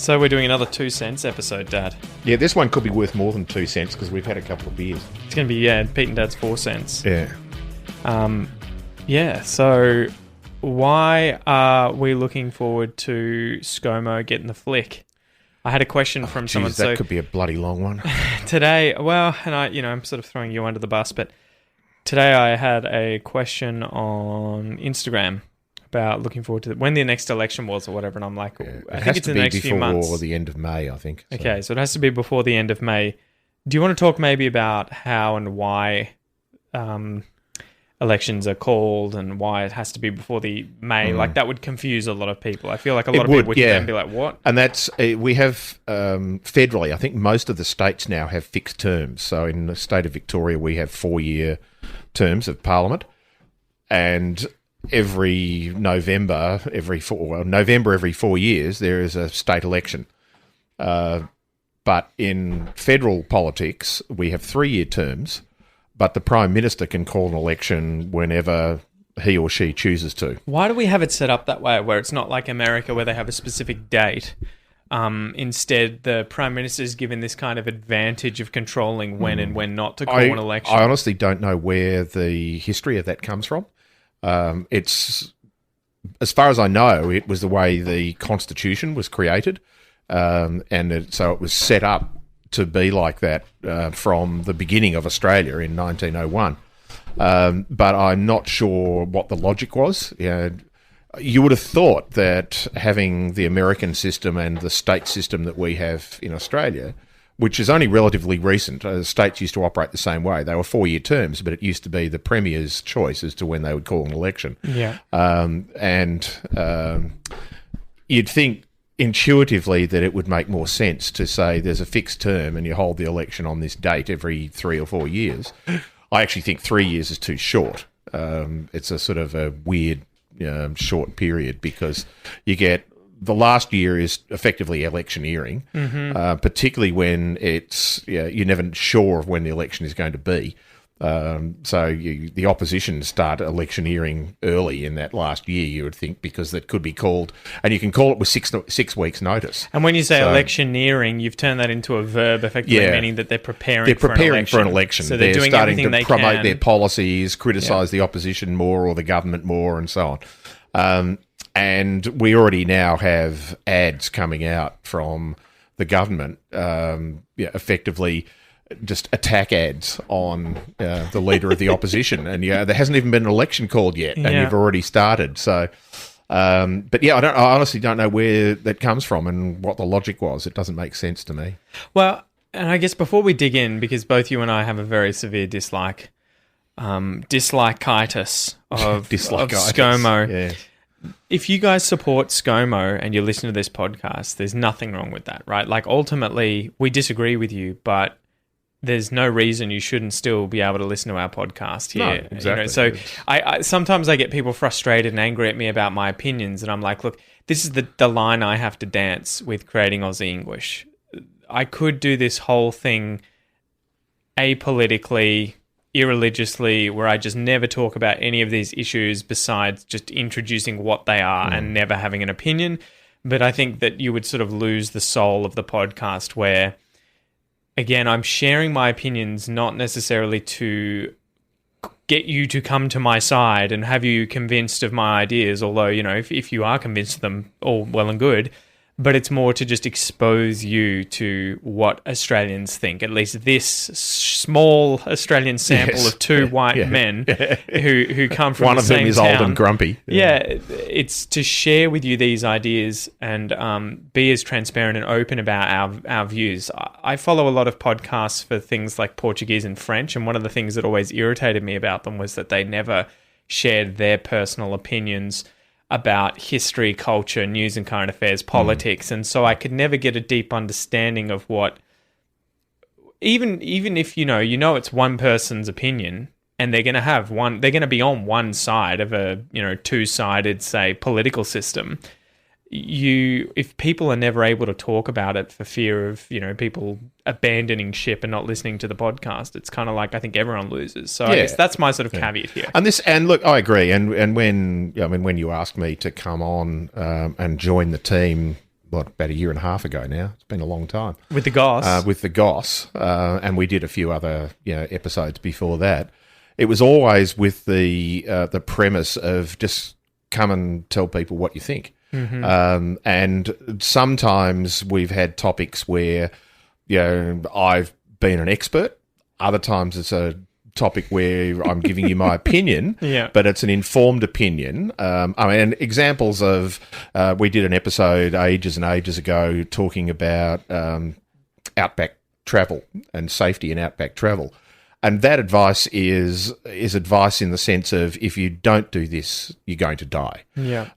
So we're doing another 2 cents episode, Dad. Yeah, this one could be worth more than 2 cents because we've had a couple of beers. It's going to be, Pete and Dad's 4 cents. Yeah. So why are we looking forward to Scomo getting the flick? I had a question from someone. That could be a bloody long one. Today, I'm sort of throwing you under the bus, but today I had a question on Instagram about looking forward to when the next election was or whatever, and I'm like, I think it's in the next few months. Before the end of May, I think. So. Okay, so it has to be before the end of May. Do you want to talk maybe about how and why elections are called and why it has to be before the May? Like, that would confuse a lot of people. I feel like a lot of people would then be like, what? And that's, we have, federally, I think most of the states now have fixed terms. So in the state of Victoria, we have 4-year terms of Parliament, and every November every 4 years, there is a state election. But in federal politics, we have 3-year terms, but the Prime Minister can call an election whenever he or she chooses to. Why do we have it set up that way, where it's not like America where they have a specific date? Instead, the Prime Minister is given this kind of advantage of controlling when and when not to call an election. I honestly don't know where the history of that comes from. It's, as far as I know, it was the way the Constitution was created, so it was set up to be like that from the beginning of Australia in 1901. But I'm not sure what the logic was. You would have thought that having the American system and the state system that we have in Australia, which is only relatively recent. States used to operate the same way. They were 4-year terms, but it used to be the Premier's choice as to when they would call an election. Yeah. You'd think intuitively that it would make more sense to say there's a fixed term and you hold the election on this date every 3 or 4 years. I actually think 3 years is too short. It's a sort of a weird short period because you get... The last year is effectively electioneering, particularly when you're never sure of when the election is going to be. So the opposition start electioneering early in that last year, you would think, because that could be called, and you can call it with six weeks' notice. And when you say electioneering, you've turned that into a verb, effectively meaning that they're preparing for an election. So they're doing starting everything to promote their policies, criticise the opposition more or the government more, and so on. And we already now have ads coming out from the government, effectively just attack ads on the leader of the opposition. And there hasn't even been an election called yet, and you've already started. So, I honestly don't know where that comes from and what the logic was. It doesn't make sense to me. Well, and I guess before we dig in, because both you and I have a very severe dislike-itis of Scomo. Yes. If you guys support Scomo and you listen to this podcast, there's nothing wrong with that, right? Like, ultimately, we disagree with you, but there's no reason you shouldn't still be able to listen to our podcast here. No, exactly. So I sometimes I get people frustrated and angry at me about my opinions, and I'm like, look, this is the line I have to dance with creating Aussie English. I could do this whole thing apolitically, irreligiously, where I just never talk about any of these issues besides just introducing what they are and never having an opinion. But I think that you would sort of lose the soul of the podcast where, again, I'm sharing my opinions not necessarily to get you to come to my side and have you convinced of my ideas, although, if you are convinced of them, all well and good. But it's more to just expose you to what Australians think. At least this small Australian sample of two white men who come from one the same town. One of them is old and grumpy. It's to share with you these ideas and be as transparent and open about our views. I follow a lot of podcasts for things like Portuguese and French, and one of the things that always irritated me about them was that they never shared their personal opinions about history, culture, news and current affairs, politics. And so I could never get a deep understanding of what, even if it's one person's opinion and they're going to be on one side of a, two-sided, say, political system. If people are never able to talk about it for fear of, people abandoning ship and not listening to the podcast, it's kind of like, I think everyone loses. So I guess that's my sort of caveat here. And look, I agree. And when you asked me to come on and join the team about a year and a half ago now. It's been a long time. With the Goss. With the Goss, and we did a few other episodes before that. It was always with the premise of just come and tell people what you think. Mm-hmm. And sometimes we've had topics where I've been an expert. Other times it's a topic where I'm giving you my opinion, but it's an informed opinion. Examples of we did an episode ages and ages ago talking about outback travel and safety in outback travel. And that advice is advice in the sense of if you don't do this, you're going to die. Yeah.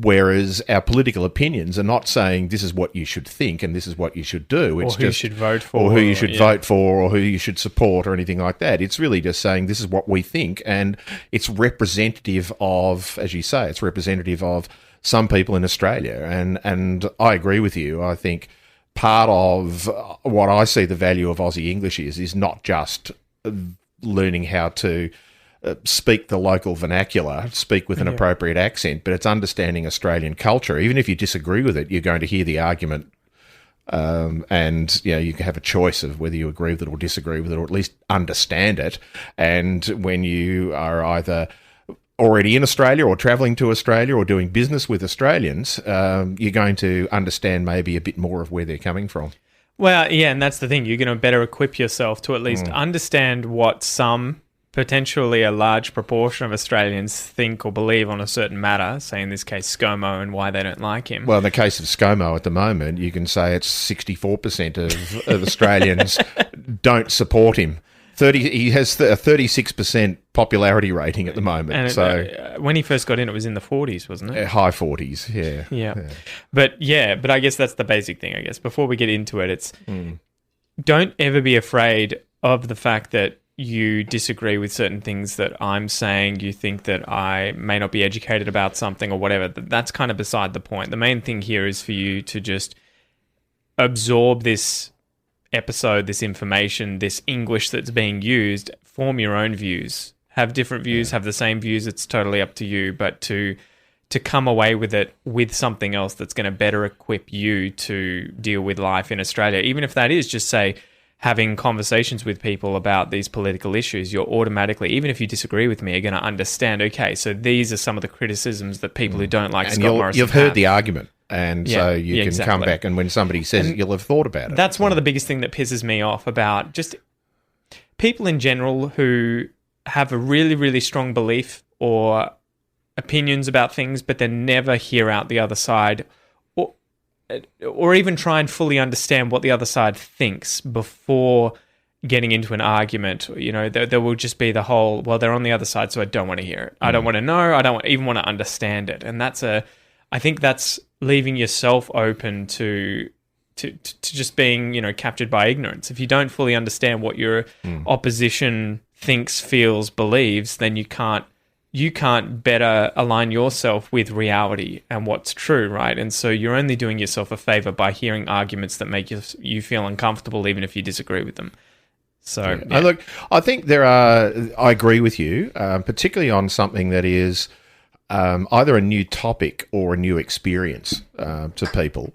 Whereas our political opinions are not saying this is what you should think and this is what you should do. It's or who you should vote for. Or who you should vote for or who you should support or anything like that. It's really just saying this is what we think, and it's representative of, as you say, it's representative of some people in Australia. And I agree with you. I think part of what I see the value of Aussie English is not just learning how to speak the local vernacular, speak with an appropriate accent, but it's understanding Australian culture. Even if you disagree with it, you're going to hear the argument, and you can have a choice of whether you agree with it or disagree with it, or at least understand it. And when you are either already in Australia or travelling to Australia or doing business with Australians, you're going to understand maybe a bit more of where they're coming from. Well, yeah, and that's the thing. You're going to better equip yourself to at least understand what some, potentially a large proportion of Australians think or believe on a certain matter, say in this case Scomo, and why they don't like him. Well, in the case of Scomo at the moment, you can say it's 64% of Australians don't support him. He has a 36% popularity rating at the moment. And when he first got in, it was in the 40s, wasn't it? High 40s, yeah. But I guess that's the basic thing, I guess. Before we get into it, it's don't ever be afraid of the fact that you disagree with certain things that I'm saying, you think that I may not be educated about something or whatever. That's kind of beside the point. The main thing here is for you to just absorb this episode, this information, this English that's being used, form your own views. Have different views, have the same views, it's totally up to you, but to come away with it with something else that's going to better equip you to deal with life in Australia, even if that is just, say, having conversations with people about these political issues, you're automatically, even if you disagree with me, are going to understand, okay, so these are some of the criticisms that people who don't like Scott Morrison you've heard the argument. And so you can exactly. come back, and when somebody says it, you'll have thought about it. That's one of the biggest things that pisses me off about just people in general who have a really, really strong belief or opinions about things, but then never hear out the other side, or even try and fully understand what the other side thinks before getting into an argument. There will just be the whole, well, they're on the other side, so I don't want to hear it. I don't want to know. I don't even want to understand it. And I think that's leaving yourself open to just being, captured by ignorance. If you don't fully understand what your opposition thinks, feels, believes, then you can't better align yourself with reality and what's true, right? And so you're only doing yourself a favor by hearing arguments that make you feel uncomfortable, even if you disagree with them. So, Look, I think I agree with you, particularly on something that is either a new topic or a new experience to people.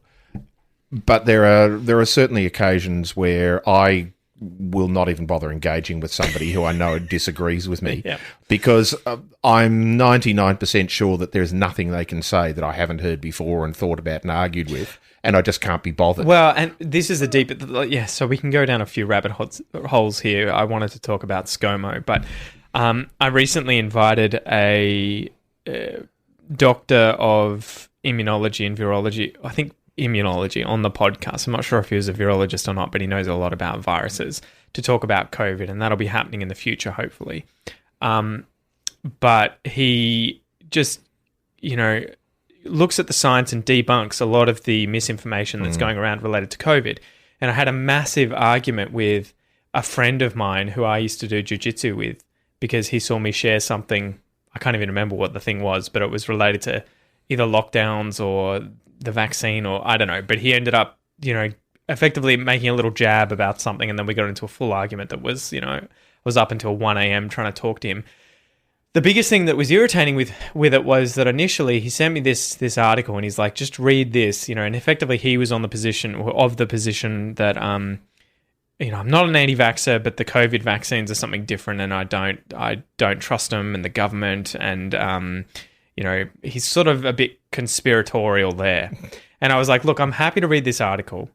But there are certainly occasions where I will not even bother engaging with somebody who I know disagrees with me because I'm 99% sure that there's nothing they can say that I haven't heard before and thought about and argued with, and I just can't be bothered. Well, and this is so we can go down a few rabbit holes here. I wanted to talk about Scomo, but I recently invited a doctor of immunology and virology, I think immunology, on the podcast. I'm not sure if he was a virologist or not, but he knows a lot about viruses, to talk about COVID, and that'll be happening in the future, hopefully. But he just, looks at the science and debunks a lot of the misinformation that's going around related to COVID. And I had a massive argument with a friend of mine who I used to do jiu-jitsu with, because he saw me share something. I can't even remember what the thing was, but it was related to either lockdowns or the vaccine, or I don't know. But he ended up, effectively making a little jab about something, and then we got into a full argument that was, I was up until 1 a.m. trying to talk to him. the biggest thing that was irritating with it was that initially he sent me this article and he's like, just read this, and effectively he was on the position that I'm not an anti-vaxxer, but the COVID vaccines are something different, and I don't trust them and the government, and he's sort of a bit conspiratorial there. And I was like, look, I'm happy to read this article,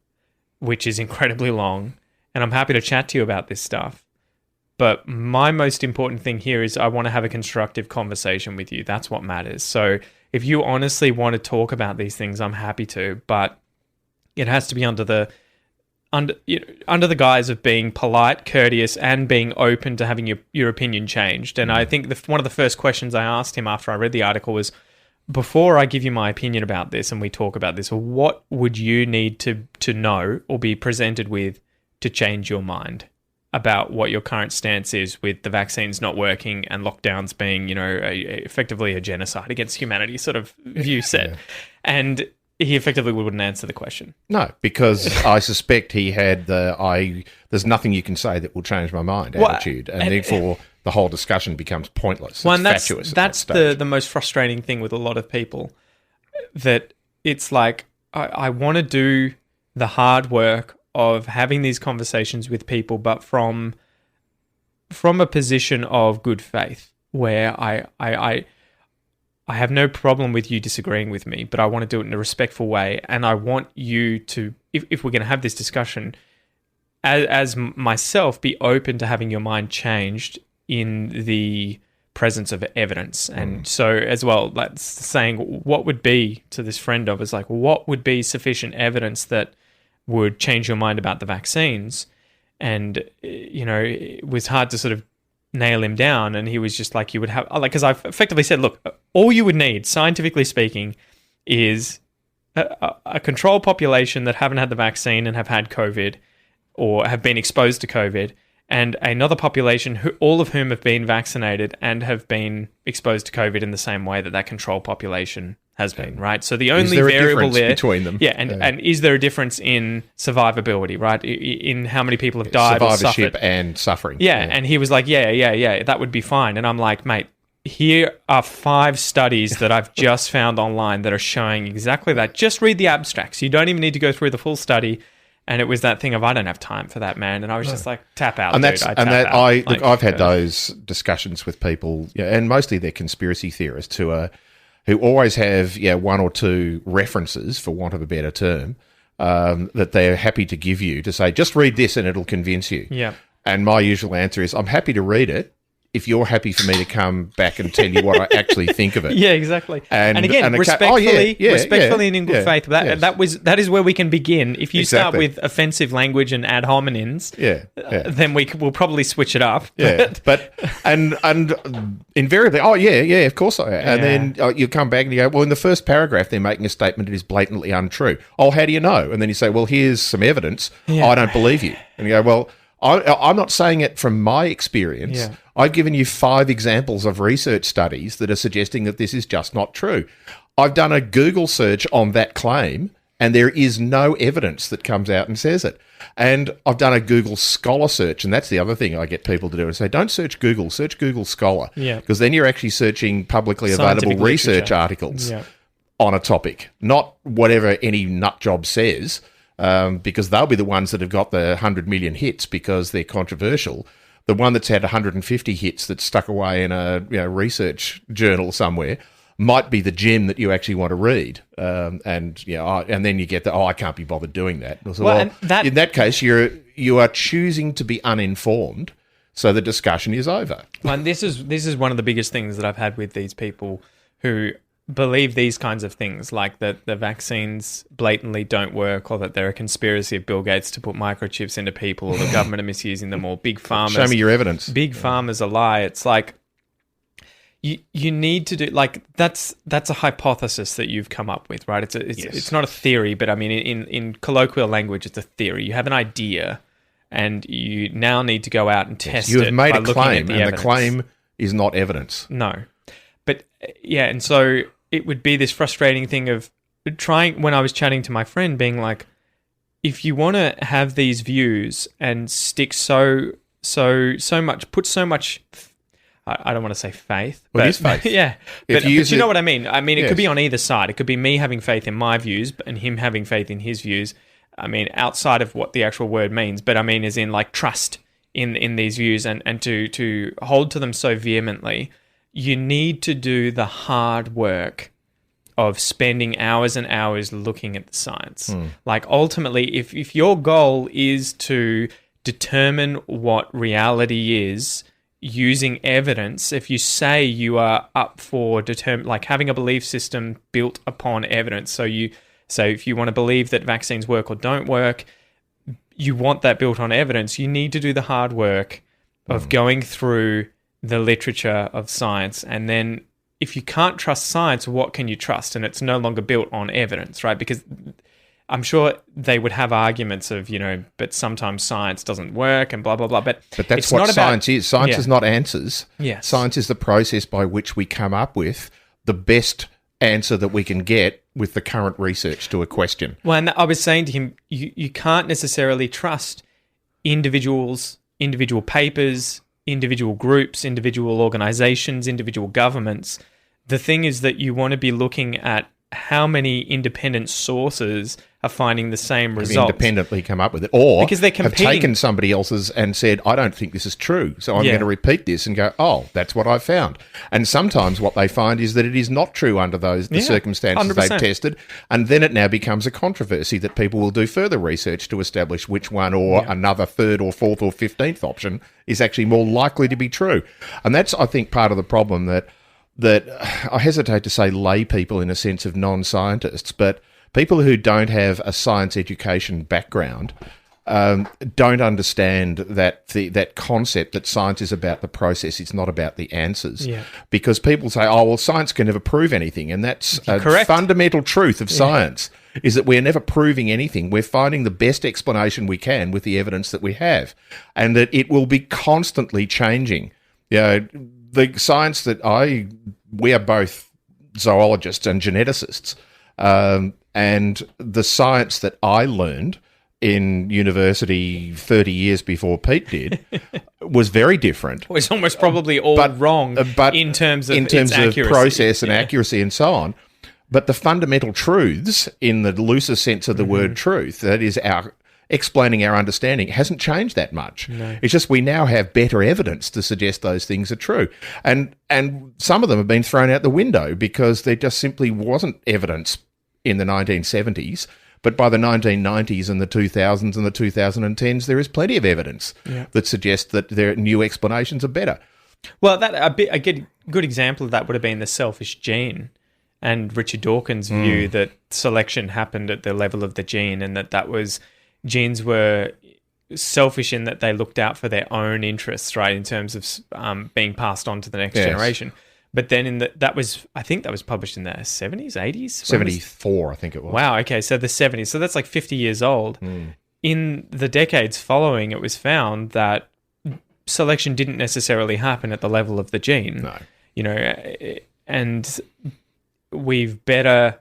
which is incredibly long, and I'm happy to chat to you about this stuff. But my most important thing here is I want to have a constructive conversation with you. That's what matters. So if you honestly want to talk about these things, I'm happy to, but it has to be under the guise of being polite, courteous, and being open to having your opinion changed. And I think one of the first questions I asked him after I read the article was, before I give you my opinion about this and we talk about this, what would you need to know or be presented with to change your mind about what your current stance is with the vaccines not working and lockdowns being, effectively a genocide against humanity sort of view set? Yeah. And he effectively wouldn't answer the question. No, because I suspect he had there's nothing you can say that will change my mind attitude, and therefore the whole discussion becomes pointless. Well, it's fatuous. That's the most frustrating thing with a lot of people, that it's like, I want to do the hard work of having these conversations with people, but from a position of good faith, where I have no problem with you disagreeing with me, but I want to do it in a respectful way. And I want you to, if we're going to have this discussion, as myself, be open to having your mind changed in the presence of evidence. And so as well, that's saying what would be, to this friend of us, like, what would be sufficient evidence that would change your mind about the vaccines? And, it was hard to sort of nail him down, and he was just like, you would have, like, because I've effectively said, look, all you would need, scientifically speaking, is a control population that haven't had the vaccine and have had COVID or have been exposed to COVID, and another population all of whom have been vaccinated and have been exposed to COVID in the same way that control population has been, right? So the only variable there between them, and is there a difference in survivability, right? In how many people have died or suffered, survivorship and suffering. And he was like, yeah, that would be fine. And I'm like, mate, here are 5 studies that I've just found online that are showing exactly that. Just read the abstracts. You don't even need to go through the full study. And it was that thing of, I don't have time for that, man. And I was just like, tap out, and dude. I've had those discussions with people, and mostly they're conspiracy theorists who always have one or two references, for want of a better term, that they're happy to give you to say, just read this and it'll convince you. Yeah. And my usual answer is, I'm happy to read it if you're happy for me to come back and tell you what I actually think of it. Yeah, exactly. And again, respectfully and in good faith. That is where we can begin. If you start with offensive language and ad hominems, then we'll probably switch it up. But invariably, of course I am. And then you come back and you go, well, in the first paragraph, they're making a statement that is blatantly untrue. Oh, how do you know? And then you say, well, here's some evidence. Yeah. I don't believe you. And you go, well, I'm not saying it from my experience. Yeah. I've given you 5 examples of research studies that are suggesting that this is just not true. I've done a Google search on that claim, and there is no evidence that comes out and says it. And I've done a Google Scholar search, and that's the other thing I get people to do, is say, don't search Google, search Google Scholar. Yeah. Because then you're actually searching publicly available research articles on a topic, not whatever any nut job says. Because they'll be the ones that have got the 100 million hits because they're controversial. The one that's had 150 hits that's stuck away in a research journal somewhere might be the gem that you actually want to read. And then you get I can't be bothered doing that. So, in that case, you are choosing to be uninformed, so the discussion is over. And this is one of the biggest things that I've had with these people who believe these kinds of things, like that the vaccines blatantly don't work, or that they're a conspiracy of Bill Gates to put microchips into people, or the government are misusing them, or big pharma. Show me your evidence. Big pharma's a lie. It's like you need to do, like, that's a hypothesis that you've come up with, right? It's not a theory, but I mean in colloquial language, it's a theory. You have an idea, and you now need to go out and test it. You have made a claim, and the claim is not evidence. No. But and so it would be this frustrating thing of trying, when I was chatting to my friend, being like, if you want to have these views and stick so much, put so much, I don't want to say faith. Well, but, it is faith. Yeah. If But you you use know it- what I mean? I mean, it Yes. could be on either side. It could be me having faith in my views and him having faith in his views. I mean, outside of what the actual word means, but I mean, as in like trust in these views and to hold to them so vehemently, you need to do the hard work of spending hours and hours looking at the science. Like ultimately, if your goal is to determine what reality is using evidence, if you say you are up for like having a belief system built upon evidence, so if you want to believe that vaccines work or don't work, you want that built on evidence, you need to do the hard work of going through the literature of science. And then if you can't trust science, what can you trust? And it's no longer built on evidence, right? Because I'm sure they would have arguments of, but sometimes science doesn't work and blah, blah, blah. But But that's it's what not science is. Science Yeah. is not answers. Yes. Science is the process by which we come up with the best answer that we can get with the current research to a question. Well, and I was saying to him, you can't necessarily trust individuals, individual papers, individual groups, individual organizations, individual governments. The thing is that you want to be looking at how many independent sources are finding the same results. Independently come up with it, or Because they're have competing. taken somebody else's and said, I don't think this is true, so I'm Yeah. going to repeat this and go, oh, that's what I found. And sometimes what they find is that it is not true under the Yeah, circumstances 100%. they've tested, and then it now becomes a controversy that people will do further research to establish which one or another third or fourth or 15th option is actually more likely to be true. And that's, I think, part of the problem that I hesitate to say lay people in a sense of non-scientists, but people who don't have a science education background don't understand that concept that science is about the process, it's not about the answers. Yeah. Because people say, oh, well, science can never prove anything, and that's a Correct. fundamental truth of science, is that we're never proving anything. We're finding the best explanation we can with the evidence that we have, and that it will be constantly changing. The science that we are both zoologists and geneticists, and the science that I learned in university 30 years before Pete did was very different. Well, it's almost probably all wrong in terms of its accuracy. Process and accuracy and so on. But the fundamental truths, in the looser sense of the word truth, that is our explaining our understanding, hasn't changed that much. No. It's just we now have better evidence to suggest those things are true. And some of them have been thrown out the window because there just simply wasn't evidence in the 1970s. But by the 1990s and the 2000s and the 2010s, there is plenty of evidence that suggests that their new explanations are better. Well, a good example of that would have been the selfish gene, and Richard Dawkins' view that selection happened at the level of the gene, and that was genes were selfish in that they looked out for their own interests, right, in terms of being passed on to the next generation. But then I think that was published in the 70s, 80s? 74, I think it was. Wow, okay, so the 70s. So that's like 50 years old. In the decades following, it was found that selection didn't necessarily happen at the level of the gene. No. And we've better...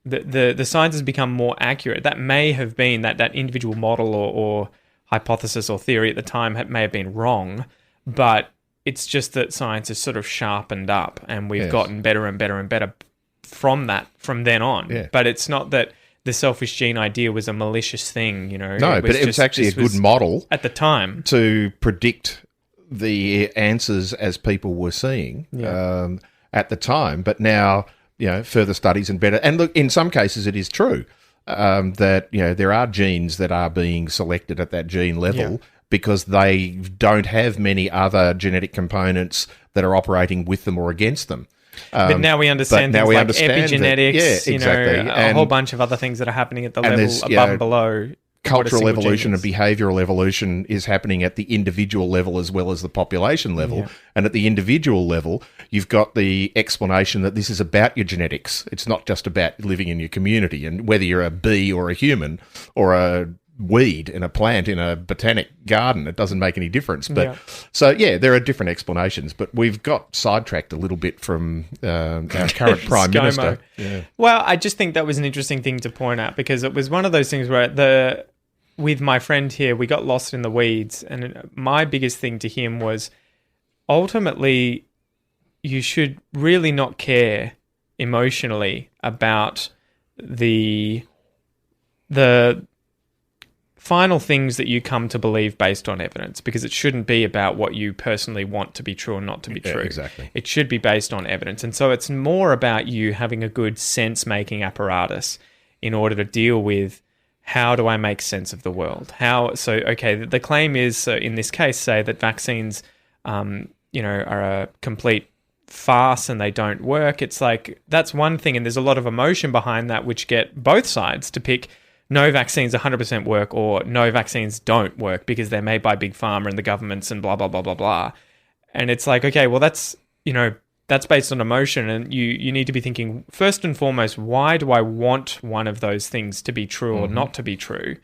The science has become more accurate. That may have been that individual model or hypothesis or theory at the time may have been wrong, but it's just that science is sort of sharpened up, and we've gotten better and better and better from then on. Yeah. But it's not that the selfish gene idea was a malicious thing, No, but it was actually a good model at the time to predict the answers as people were seeing at the time. But now, further studies and better. And look, in some cases, it is true that there are genes that are being selected at that gene level because they don't have many other genetic components that are operating with them or against them. But now we understand things like epigenetics, exactly. a whole bunch of other things that are happening at the level above and below. Cultural evolution and behavioural evolution is happening at the individual level as well as the population level. Yeah. And at the individual level, you've got the explanation that this is about your genetics. It's not just about living in your community. And whether you're a bee or a human or a weed in a plant in a botanic garden, it doesn't make any difference. But there are different explanations. But we've got sidetracked a little bit from our current Prime Minister. Yeah. Well, I just think that was an interesting thing to point out, because it was one of those things where with my friend here, we got lost in the weeds. And my biggest thing to him was ultimately you should really not care emotionally about the final things that you come to believe based on evidence, because it shouldn't be about what you personally want to be true or not to be true. Exactly. It should be based on evidence. And so it's more about you having a good sense-making apparatus in order to deal with, how do I make sense of the world? The claim is, in this case, say that vaccines, are a complete farce and they don't work. It's like, that's one thing, and there's a lot of emotion behind that, which get both sides to pick no vaccines 100% work or no vaccines don't work because they're made by big pharma and the governments and blah, blah, blah, blah, blah. And it's like, okay, well, that's based on emotion, and you need to be thinking, first and foremost, why do I want one of those things to be true or not to be true?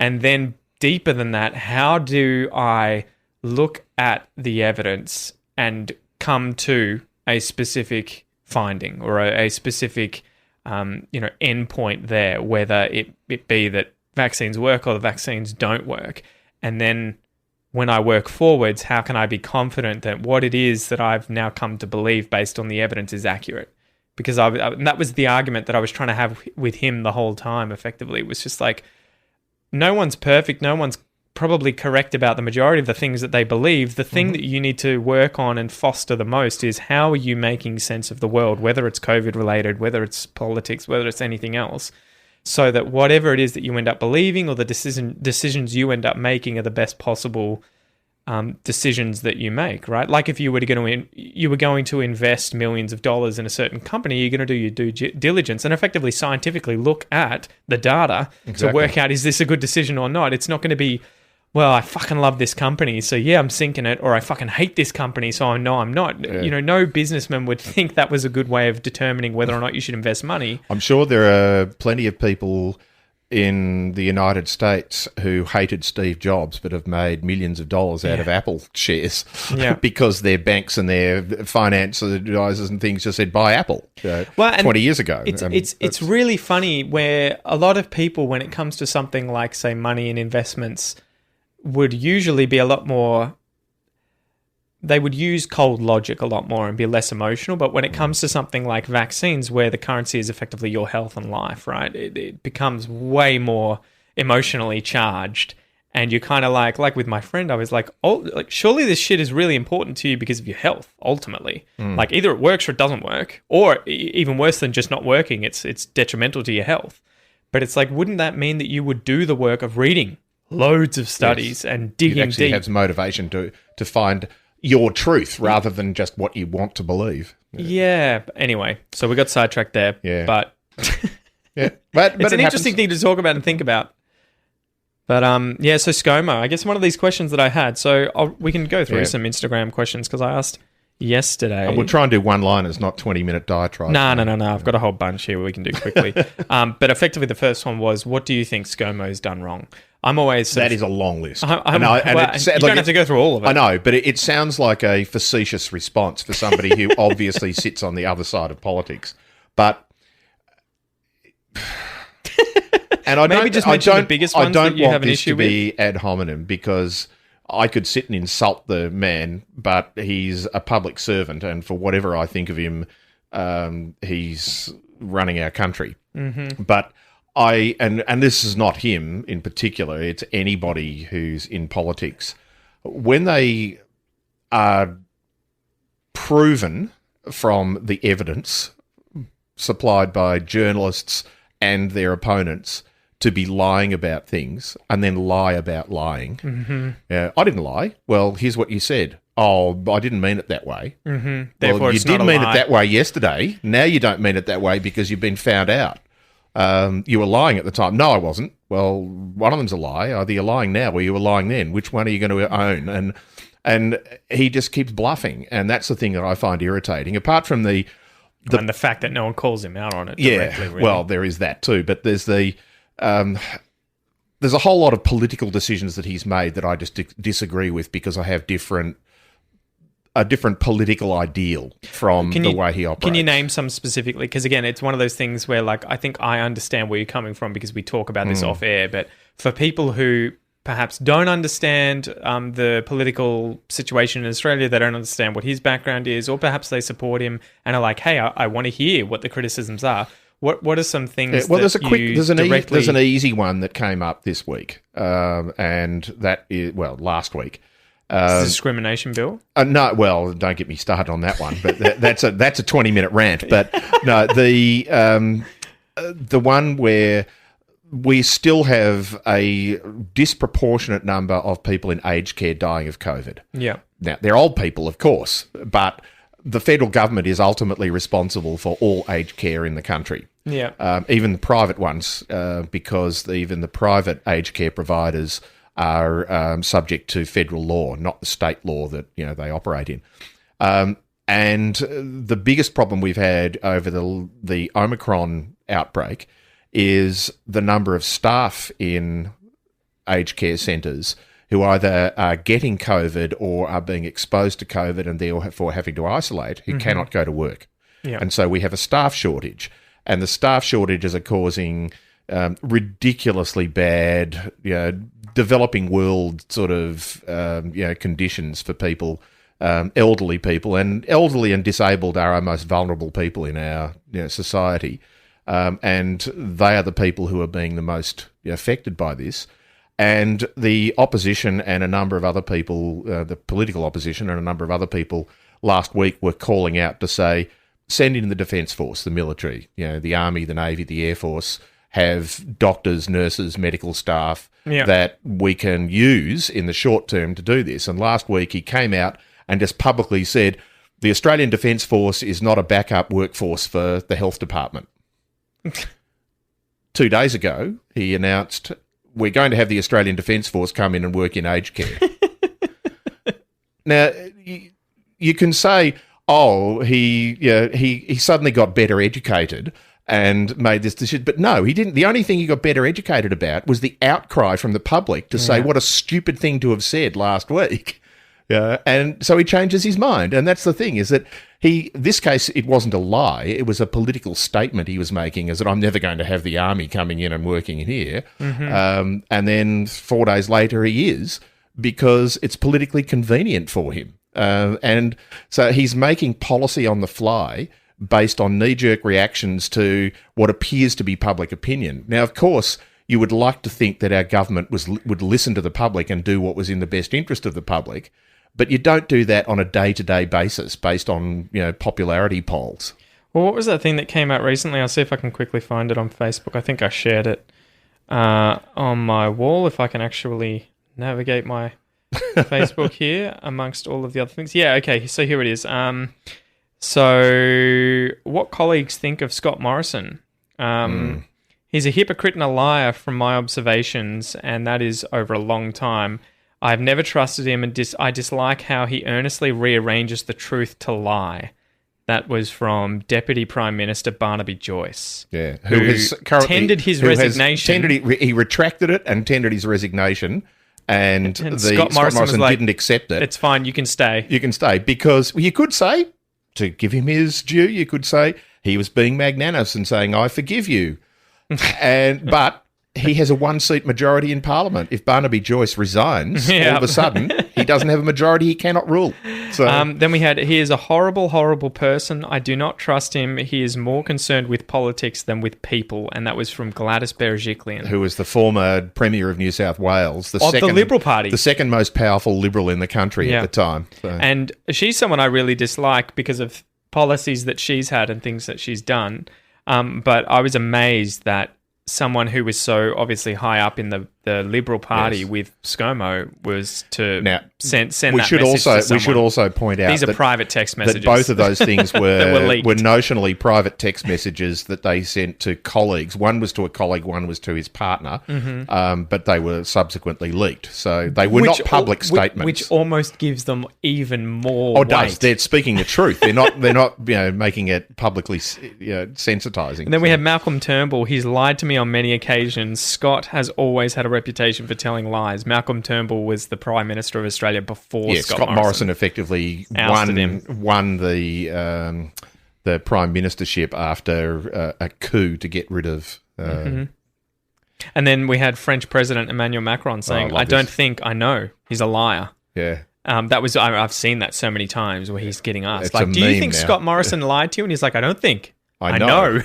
And then deeper than that, how do I look at the evidence and come to a specific finding or a specific endpoint there, whether it be that vaccines work or the vaccines don't work. And then when I work forwards, how can I be confident that what it is that I've now come to believe based on the evidence is accurate? Because that was the argument that I was trying to have with him the whole time, effectively. It was just like, no one's perfect, no one's probably correct about the majority of the things that they believe. The thing that you need to work on and foster the most is, how are you making sense of the world, whether it's COVID related, whether it's politics, whether it's anything else, so that whatever it is that you end up believing or the decisions you end up making are the best possible decisions that you make, right? Like if you were going to invest millions of dollars in a certain company, you're going to do your due diligence and effectively scientifically look at the data to work out, is this a good decision or not? It's not going to be, well, I fucking love this company, so yeah, I'm sinking it, or I fucking hate this company, so I know I'm not. Yeah. No businessman would think that was a good way of determining whether or not you should invest money. I'm sure there are plenty of people in the United States who hated Steve Jobs but have made millions of dollars out of Apple shares because their banks and their finance advisors and things just said, buy Apple 20 years ago. It's really funny where a lot of people, when it comes to something like, say, money and investments, would usually be a lot more, they would use cold logic a lot more and be less emotional. But when it comes to something like vaccines, where the currency is effectively your health and life, right, it becomes way more emotionally charged. And you're kind of like with my friend, I was like, surely this shit is really important to you because of your health, ultimately. Like, either it works or it doesn't work, or even worse than just not working, it's detrimental to your health. But it's like, wouldn't that mean that you would do the work of reading loads of studies and digging deep? Have some motivation to find your truth rather than just what you want to believe. Yeah. Anyway, so we got sidetracked there. Yeah. But but it's an interesting thing to talk about and think about. But so Scomo, I guess one of these questions that I had. So we can go through some Instagram questions, because I asked yesterday. And we'll try and do one-liners, not 20-minute diatribes. No. I've got a whole bunch here we can do quickly. But effectively, the first one was, what do you think Scomo's done wrong? I'm always... That is a long list. You don't have to go through all of it. I know, but it sounds like a facetious response for somebody who obviously sits on the other side of politics. But... And I Maybe just mention the biggest ones that you have an issue with. I don't want this to be ad hominem, because I could sit and insult the man, but he's a public servant, and for whatever I think of him, he's running our country. Mm-hmm. But and this is not him in particular, it's anybody who's in politics. When they are proven from the evidence supplied by journalists and their opponents to be lying about things, and then lie about lying. Mm-hmm. I didn't lie. Well, here's what you said. Oh, I didn't mean it that way. Mm-hmm. Therefore, well, you did mean it that way yesterday. Now you don't mean it that way because you've been found out. You were lying at the time. No, I wasn't. Well, one of them's a lie. Either you're lying now or you were lying then. Which one are you going to own? And he just keeps bluffing, and that's the thing that I find irritating. Apart from and the fact that no one calls him out on it directly. Really. Well, there is that too. But there's there's a whole lot of political decisions that he's made that I just disagree with, because I have a different political ideal from the way he operates. Can you name some specifically? Because again, it's one of those things where, like, I think I understand where you're coming from because we talk about this off air, but for people who perhaps don't understand the political situation in Australia. They don't understand what his background is, or perhaps they support him and are like, hey, I want to hear what the criticisms are. What are some things well, that there's an easy one that came up this week, and that is, well, last week. Discrimination bill? No, well, don't get me started on that one, but that's a 20-minute rant. But no, the one where we still have a disproportionate number of people in aged care dying of COVID. Yeah. Now, they're old people, of course, but the federal government is ultimately responsible for all aged care in the country. Yeah. Even the private ones, because even the private aged care providers are subject to federal law, not the state law that they operate in. And the biggest problem we've had over the Omicron outbreak is the number of staff in aged care centres who either are getting COVID or are being exposed to COVID and therefore having to isolate, who cannot go to work. Yeah. And so we have a staff shortage, and the staff shortages are causing ridiculously bad, developing world sort of conditions for people, elderly people, and elderly and disabled are our most vulnerable people in our society, and they are the people who are being the most affected by this. And the opposition and a number of other people, the political opposition and a number of other people last week were calling out to say, send in the Defence Force, the military, the Army, the Navy, the Air Force, have doctors, nurses, medical staff that we can use in the short term to do this. And last week he came out and just publicly said, the Australian Defence Force is not a backup workforce for the health department. 2 days ago, he announced, we're going to have the Australian Defence Force come in and work in aged care. Now, you can say, oh, he suddenly got better educated and made this decision. But no, he didn't. The only thing he got better educated about was the outcry from the public to say what a stupid thing to have said last week. And so he changes his mind. And that's the thing, is that this case, it wasn't a lie. It was a political statement he was making, is that I'm never going to have the army coming in and working in here. And then 4 days later he is, because it's politically convenient for him. And so he's making policy on the fly based on knee-jerk reactions to what appears to be public opinion. Now, of course, you would like to think that our government would listen to the public and do what was in the best interest of the public, but you don't do that on a day-to-day basis based on popularity polls. Well, what was that thing that came out recently? I'll see if I can quickly find it on Facebook. I think I shared it on my wall, if I can actually navigate my Facebook here amongst all of the other things. Yeah, okay, so here it is. So what colleagues think of Scott Morrison? He's a hypocrite and a liar from my observations, and that is over a long time. I've never trusted him, and I dislike how he earnestly rearranges the truth to lie. That was from Deputy Prime Minister Barnaby Joyce. Yeah, who has tendered his resignation. He retracted it and tendered his resignation. And Scott Morrison like, didn't accept it. It's fine, you can stay. You can stay, because you could say, to give him his due, you could say he was being magnanimous and saying, I forgive you. But he has a one-seat majority in Parliament. If all of a sudden, he doesn't have a majority, he cannot rule. So then we had, he is a horrible, horrible person. I do not trust him. He is more concerned with politics than with people. And that was from Gladys Berejiklian, who was the former Premier of New South Wales. The Liberal Party. The second most powerful Liberal in the country at the time. So. And she's someone I really dislike because of policies that she's had and things that she's done. But I was amazed that someone who was so obviously high up in the Liberal Party with Scomo was to send that message to someone. We should also point out these are private text messages. That both of those things were were notionally private text messages that they sent to colleagues. One was to a colleague, one was to his partner, but they were subsequently leaked. So they were not public statements. Which almost gives them even more weight. They're speaking the truth. They're not making it publicly sensitising. And then we have Malcolm Turnbull. He's lied to me on many occasions. Scott has always had a reputation for telling lies. Malcolm Turnbull was the Prime Minister of Australia before Scott Morrison effectively won the Prime Ministership after a coup to get rid of And then we had French President Emmanuel Macron saying, love "I don't this. think I know. He's a liar." Yeah. That was I've seen that so many times where he's getting asked, It's like, a "Do you meme think now. Scott Morrison lied to you?" And he's like, "I don't think. I know."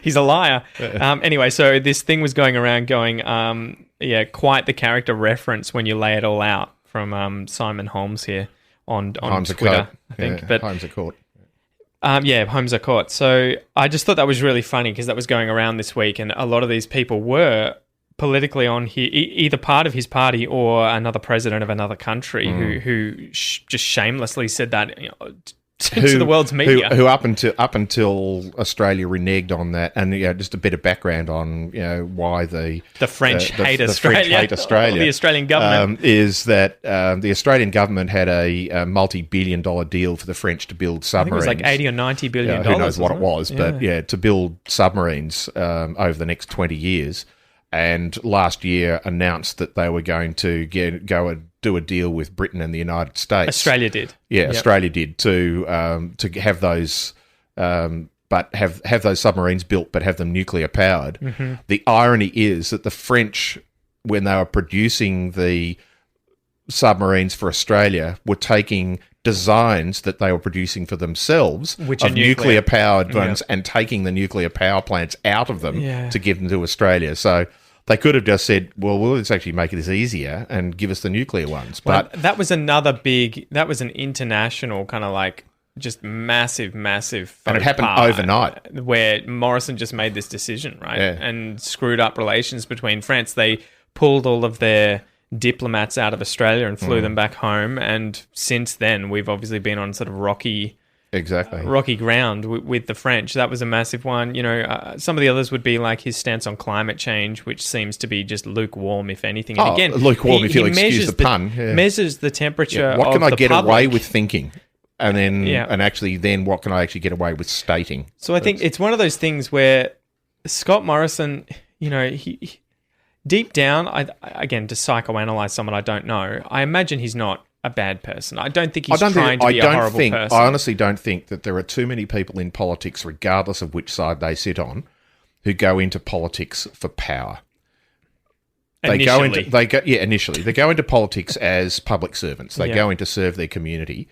He's a liar." Anyway, so this thing was going around, quite the character reference when you lay it all out from Simon Holmes here on Holmes Twitter, I think. Yeah, but Holmes a court. Holmes are caught. So I just thought that was really funny because that was going around this week, and a lot of these people were politically on here, either part of his party or another president of another country who just shamelessly said that to the world's media. Who up until Australia reneged on that, and just a bit of background on why the French hate the Australia. French hate Australia. The Australian government is that the Australian government had a multi-billion-dollar deal for the French to build submarines. I think it was like $80 or $90 billion. Who knows what it was, but to build submarines over the next 20 years. And last year announced that they were going to go and do a deal with Britain and the United States. Australia did. Yeah, yep. Australia did to have those, but have those submarines built, but have them nuclear powered. Mm-hmm. The irony is that the French, when they were producing the submarines for Australia, were taking designs that they were producing for themselves, which of are nuclear powered ones, and taking the nuclear power plants out of them to give them to Australia. So they could have just said, well, let's actually make this easier and give us the nuclear ones. But that was an international kind of like just massive and it happened overnight, where Morrison just made this decision, right? Yeah. And screwed up relations between France. They pulled all of their diplomats out of Australia and flew them back home, and since then we've obviously been on sort of rocky ground with the French. That was a massive one. Some of the others would be like his stance on climate change, which seems to be just lukewarm, if anything. And again, lukewarm, if you'll excuse the pun. Measures the temperature. What can I get public away with thinking? And then, then what can I actually get away with stating? So I think it's one of those things where Scott Morrison, he deep down, again, to psychoanalyze someone I don't know, I imagine he's not a bad person. I don't think he's trying to be a horrible person. I honestly don't think that there are too many people in politics, regardless of which side they sit on, who go into politics for power. Initially. They go into politics as public servants. They go in to serve their community,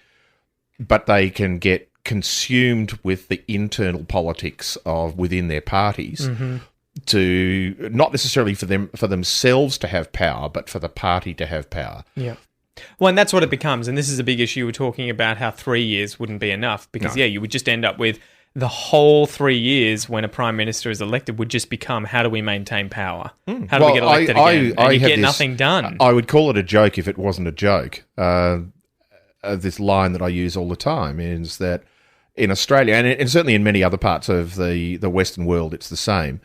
but they can get consumed with the internal politics of within their parties. Mm-hmm. To not necessarily for themselves to have power, but for the party to have power. Yeah. Well, and that's what it becomes. And this is a big issue. We're talking about how 3 years wouldn't be enough because, you would just end up with the whole 3 years when a prime minister is elected would just become, how do we maintain power? How do we get elected again? And you get nothing done. I would call it a joke if it wasn't a joke. This line that I use all the time is that in Australia, and certainly in many other parts of the Western world, it's the same.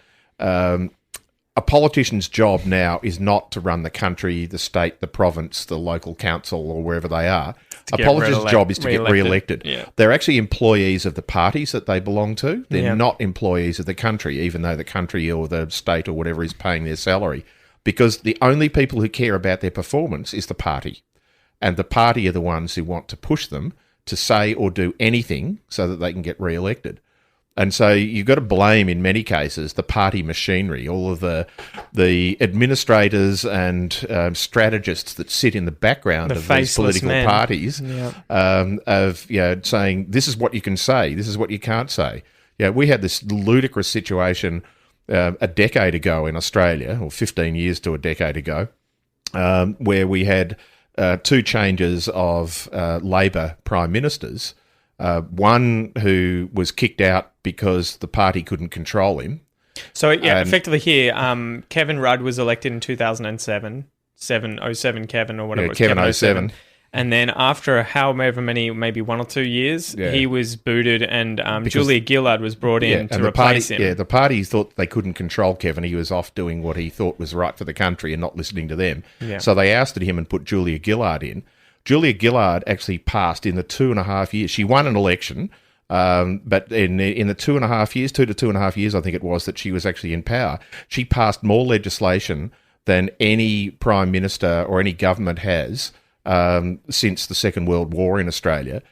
A politician's job now is not to run the country, the state, the province, the local council, or wherever they are. A politician's job is to get re-elected. Yeah. They're actually employees of the parties that they belong to. They're not employees of the country, even though the country or the state or whatever is paying their salary. Because the only people who care about their performance is the party. And the party are the ones who want to push them to say or do anything so that they can get re-elected. And so you've got to blame, in many cases, the party machinery, all of the administrators and strategists that sit in the background of these political parties, of saying this is what you can say, this is what you can't say. We had this ludicrous situation a decade ago in Australia, or 15 years to a decade ago, where we had two changes of Labor prime ministers. One who was kicked out because the party couldn't control him. So, effectively here, Kevin Rudd was elected in 2007, 07 Kevin or whatever. Yeah, Kevin 07. And then after however many, maybe 1 or 2 years, he was booted and Julia Gillard was brought in to replace him. Yeah, the party thought they couldn't control Kevin. He was off doing what he thought was right for the country and not listening to them. Yeah. So they ousted him and put Julia Gillard in. Julia Gillard actually passed in the 2.5 years. She won an election, but in the 2.5 years, 2 to 2.5 years, I think it was, that she was actually in power, she passed more legislation than any prime minister or any government has since the Second World War in Australia.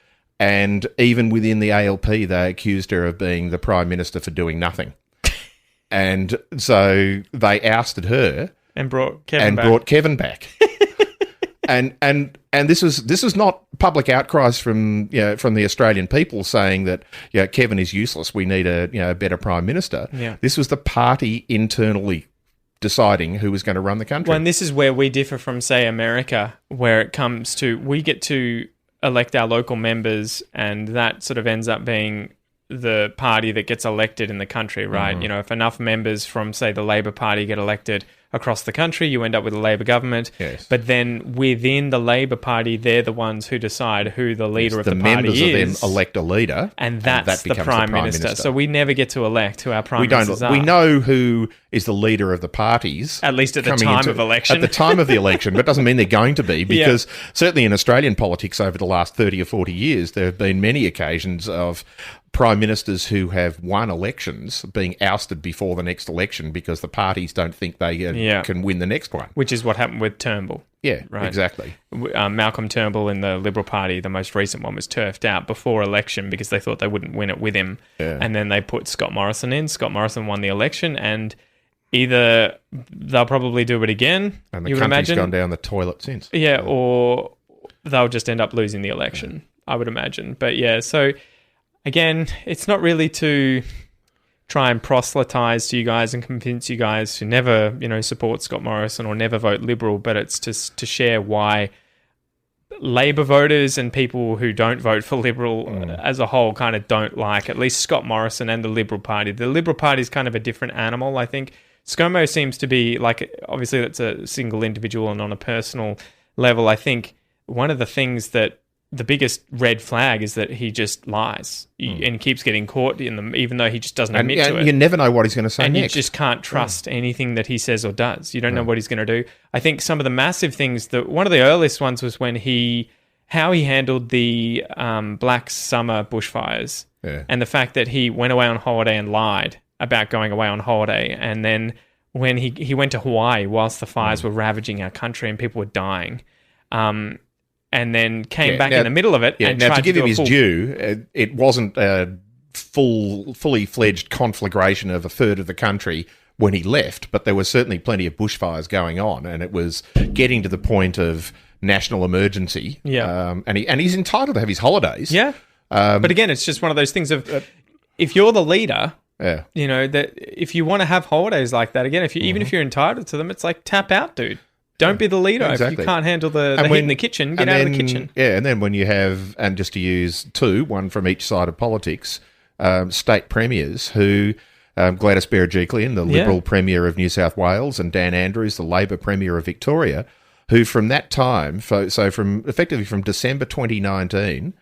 And even within the ALP, they accused her of being the prime minister for doing nothing. And so they ousted her And brought Kevin back. And this is not public outcries from the Australian people saying that Kevin is useless. We need a better prime minister. Yeah. This was the party internally deciding who was going to run the country. Well, and this is where we differ from, say, America, where it comes to we get to elect our local members, and that sort of ends up being the party that gets elected in the country, right? Mm-hmm. If enough members from, say, the Labor Party get elected across the country, you end up with a Labor government. Yes. But then within the Labor Party, they're the ones who decide who the leader of the party members is. of them elect a leader, and that's that the becomes prime minister. So we never get to elect who our prime ministers are. We know who is the leader of the parties. At least at the time of election. At the time of the election, but it doesn't mean they're going to be, because certainly in Australian politics over the last 30 or 40 years, there have been many occasions of prime ministers who have won elections being ousted before the next election because the parties don't think they can win the next one. Which is what happened with Turnbull. Yeah, right. Exactly. Malcolm Turnbull in the Liberal Party, the most recent one, was turfed out before election because they thought they wouldn't win it with him. Yeah. And then they put Scott Morrison in. Scott Morrison won the election, and either they'll probably do it again, and the you would country's imagine. Gone down the toilet since. Yeah, or they'll just end up losing the election, I would imagine. But yeah, so again, it's not really to try and proselytise to you guys and convince you guys to never, support Scott Morrison or never vote Liberal, but it's just to share why Labor voters and people who don't vote for Liberal as a whole kind of don't like at least Scott Morrison and the Liberal Party. The Liberal Party is kind of a different animal, I think. Scomo seems to be like, obviously that's a single individual and on a personal level. I think one of the things that the biggest red flag is that he just lies and keeps getting caught in them, even though he just doesn't admit to it. You never know what he's going to say and next. You just can't trust anything that he says or does. You don't know what he's going to do. I think some of the massive things, one of the earliest ones was when how he handled the Black Summer bushfires, and the fact that he went away on holiday and lied about going away on holiday, and then when he went to Hawaii whilst the fires were ravaging our country and people were dying, and then came back in the middle of it. And now, tried to give do him his due, it wasn't a fully fledged conflagration of a third of the country when he left, but there was certainly plenty of bushfires going on, and it was getting to the point of national emergency. Yeah, and he's entitled to have his holidays. Yeah, but again, it's just one of those things of if you're the leader. Yeah, that if you want to have holidays like that, again, even if you're entitled to them, it's like tap out, dude. Don't be the leader. Exactly. If you can't handle the heat in the kitchen, get out of the kitchen. Yeah, and then when you have, and just to use one from each side of politics, state premiers who, Gladys Berejiklian, the Liberal Premier of New South Wales, and Dan Andrews, the Labor Premier of Victoria, who from that time, effectively from December 2019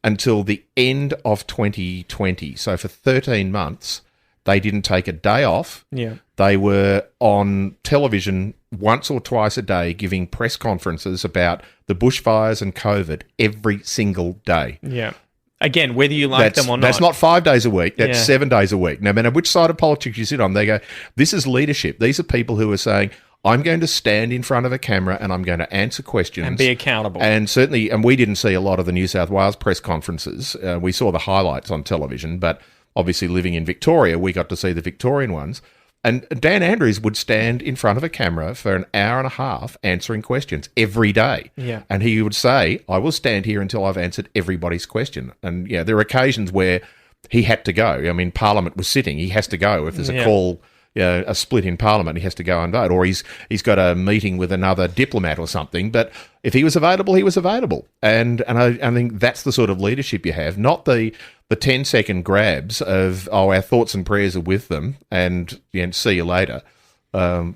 until the end of 2020, so for 13 months, they didn't take a day off. Yeah. They were on television once or twice a day giving press conferences about the bushfires and COVID every single day. Yeah. Again, whether you like them or not. That's not 5 days a week. That's 7 days a week. No matter which side of politics you sit on, they go, this is leadership. These are people who are saying, I'm going to stand in front of a camera and I'm going to answer questions. And be accountable. And certainly, and we didn't see a lot of the New South Wales press conferences. We saw the highlights on television, but obviously living in Victoria, we got to see the Victorian ones. And Dan Andrews would stand in front of a camera for an hour and a half answering questions every day. Yeah. And he would say, I will stand here until I've answered everybody's question. And there are occasions where he had to go. I mean, Parliament was sitting. He has to go. If there's a call, a split in Parliament, he has to go and vote. Or he's got a meeting with another diplomat or something. But if he was available, he was available. And I think that's the sort of leadership you have, not the 10-second grabs of, our thoughts and prayers are with them and see you later,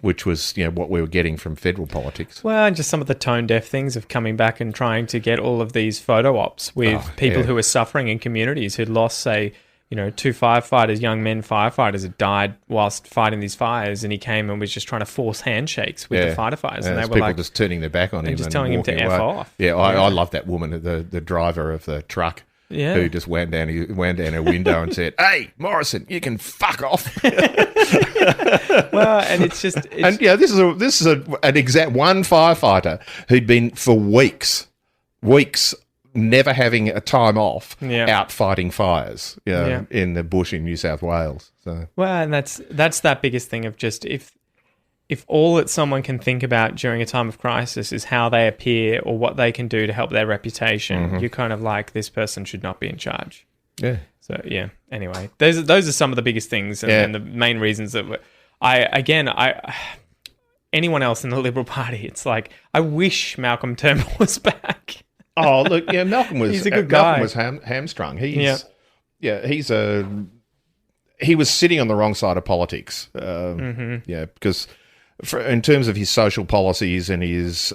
which was what we were getting from federal politics. Well, and just some of the tone-deaf things of coming back and trying to get all of these photo ops with people who are suffering in communities who'd lost, say, 2 firefighters, young men firefighters had died whilst fighting these fires, and he came and was just trying to force handshakes with the firefighters. And they were people just turning their back on him just telling him to F off. Yeah, I love that woman, the driver of the truck. Yeah. Who just wound down her window and said, "Hey, Morrison, you can fuck off." Well, and this is an exact one firefighter who'd been for weeks never having a time off Yeah. out fighting fires Yeah. in the bush in New South Wales. So Well, and that's that biggest thing of just if all that someone can think about during a time of crisis is how they appear or what they can do to help their reputation, you're kind of like, this person should not be in charge. yeah. So yeah. Anyway, those are some of the biggest things and the main reasons that anyone else in the Liberal Party, it's like, I wish Malcolm Turnbull was back. Oh, look, yeah, Malcolm was. He's a good guy. Malcolm was hamstrung. He was sitting on the wrong side of politics. Yeah, because in terms of his social policies and his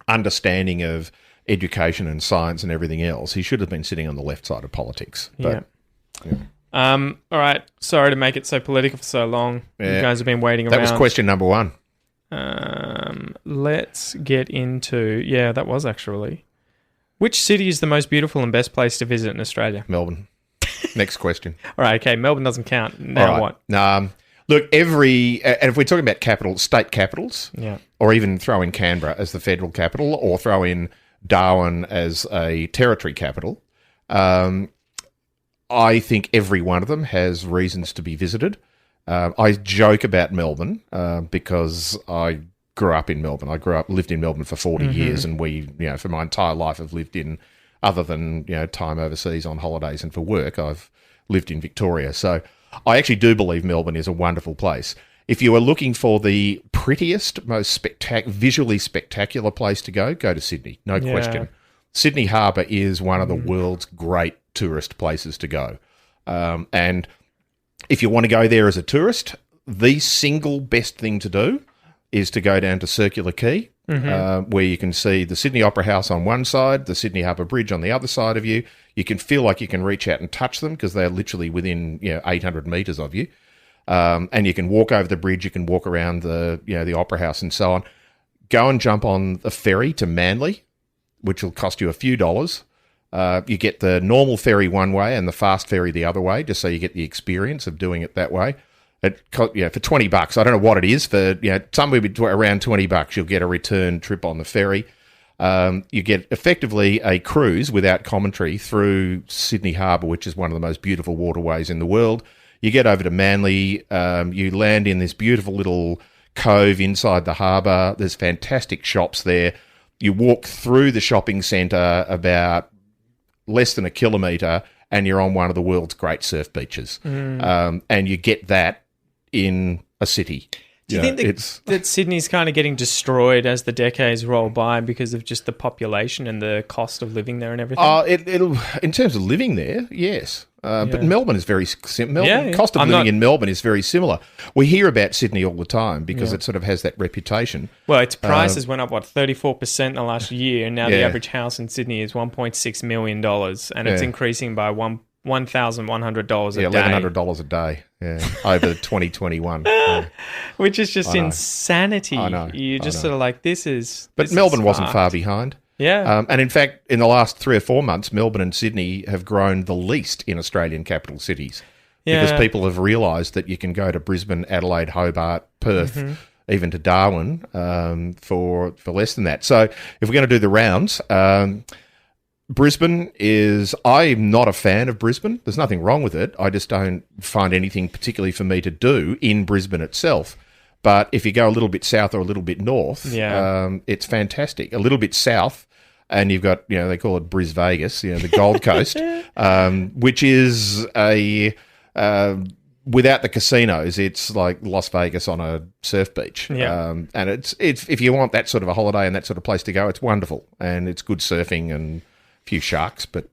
understanding of education and science and everything else, he should have been sitting on the left side of politics. But, All right. Sorry to make it so political for so long. You guys have been waiting around. That was question number one. Let's get into... Yeah, that was actually... Which city is the most beautiful and best place to visit in Australia? Melbourne. Next question. All right, okay. Melbourne doesn't count. Now what? Look, and if we're talking about state capitals, or even throw in Canberra as the federal capital, or throw in Darwin as a territory capital, I think every one of them has reasons to be visited. I joke about Melbourne because I grew up in Melbourne. Lived in Melbourne for 40 years, and for my entire life, have lived in, other than time overseas on holidays and for work, I've lived in Victoria. So I actually do believe Melbourne is a wonderful place. If you are looking for the prettiest, most visually spectacular place to go to Sydney, no question. Sydney Harbour is one of the world's great tourist places to go. And if you want to go there as a tourist, the single best thing to do is to go down to Circular Quay, where you can see the Sydney Opera House on one side, the Sydney Harbour Bridge on the other side of you. You can feel like you can reach out and touch them because they're literally within 800 metres of you. And you can walk over the bridge, you can walk around the Opera House and so on. Go and jump on the ferry to Manly, which will cost you a few dollars. You get the normal ferry one way and the fast ferry the other way, just so you get the experience of doing it that way. For $20, I don't know what it is, for somewhere around $20, you'll get a return trip on the ferry. You get effectively a cruise without commentary through Sydney Harbour, which is one of the most beautiful waterways in the world. You get over to Manly, you land in this beautiful little cove inside the harbour. There's fantastic shops there. You walk through the shopping centre about less than a kilometre, and you're on one of the world's great surf beaches. And you get that in a city. Do you think that Sydney's kind of getting destroyed as the decades roll by because of just the population and the cost of living there and everything? It'll in terms of living there, yes. But Melbourne is very similar. Cost of living in Melbourne is very similar. We hear about Sydney all the time because it sort of has that reputation. Well, its prices went up, 34% in the last year, and now the average house in Sydney is $1.6 million, and it's increasing by $1,100 a day. $1,100 a day, over 2021. Which is just insanity. I know. You're just sort of like, this is... But Melbourne wasn't far behind. Yeah. And in fact, in the last 3 or 4 months, Melbourne and Sydney have grown the least in Australian capital cities because people have realised that you can go to Brisbane, Adelaide, Hobart, Perth, even to Darwin for less than that. So if we're going to do the rounds, Brisbane is... I'm not a fan of Brisbane. There's nothing wrong with it. I just don't find anything particularly for me to do in Brisbane itself. But if you go a little bit south or a little bit north, it's fantastic. A little bit south, and you've got, they call it Bris Vegas, the Gold Coast, which is without the casinos, it's like Las Vegas on a surf beach. Yeah. And it's if you want that sort of a holiday and that sort of place to go, it's wonderful. And it's good surfing and a few sharks, but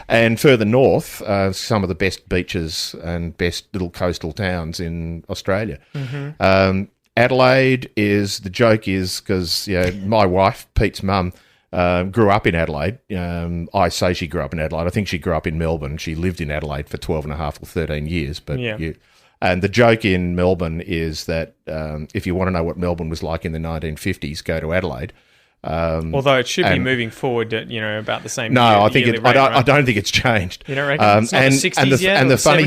and further north, some of the best beaches and best little coastal towns in Australia. Adelaide the joke is because my wife, Pete's mum, grew up in Adelaide. I say she grew up in Adelaide. I think she grew up in Melbourne. She lived in Adelaide for 12 and a half or 13 years. But and the joke in Melbourne is that if you want to know what Melbourne was like in the 1950s, go to Adelaide. Although it should be moving forward at, about the same. No, I think I don't think it's changed. You don't reckon? It's not the 60s yet, and or the funny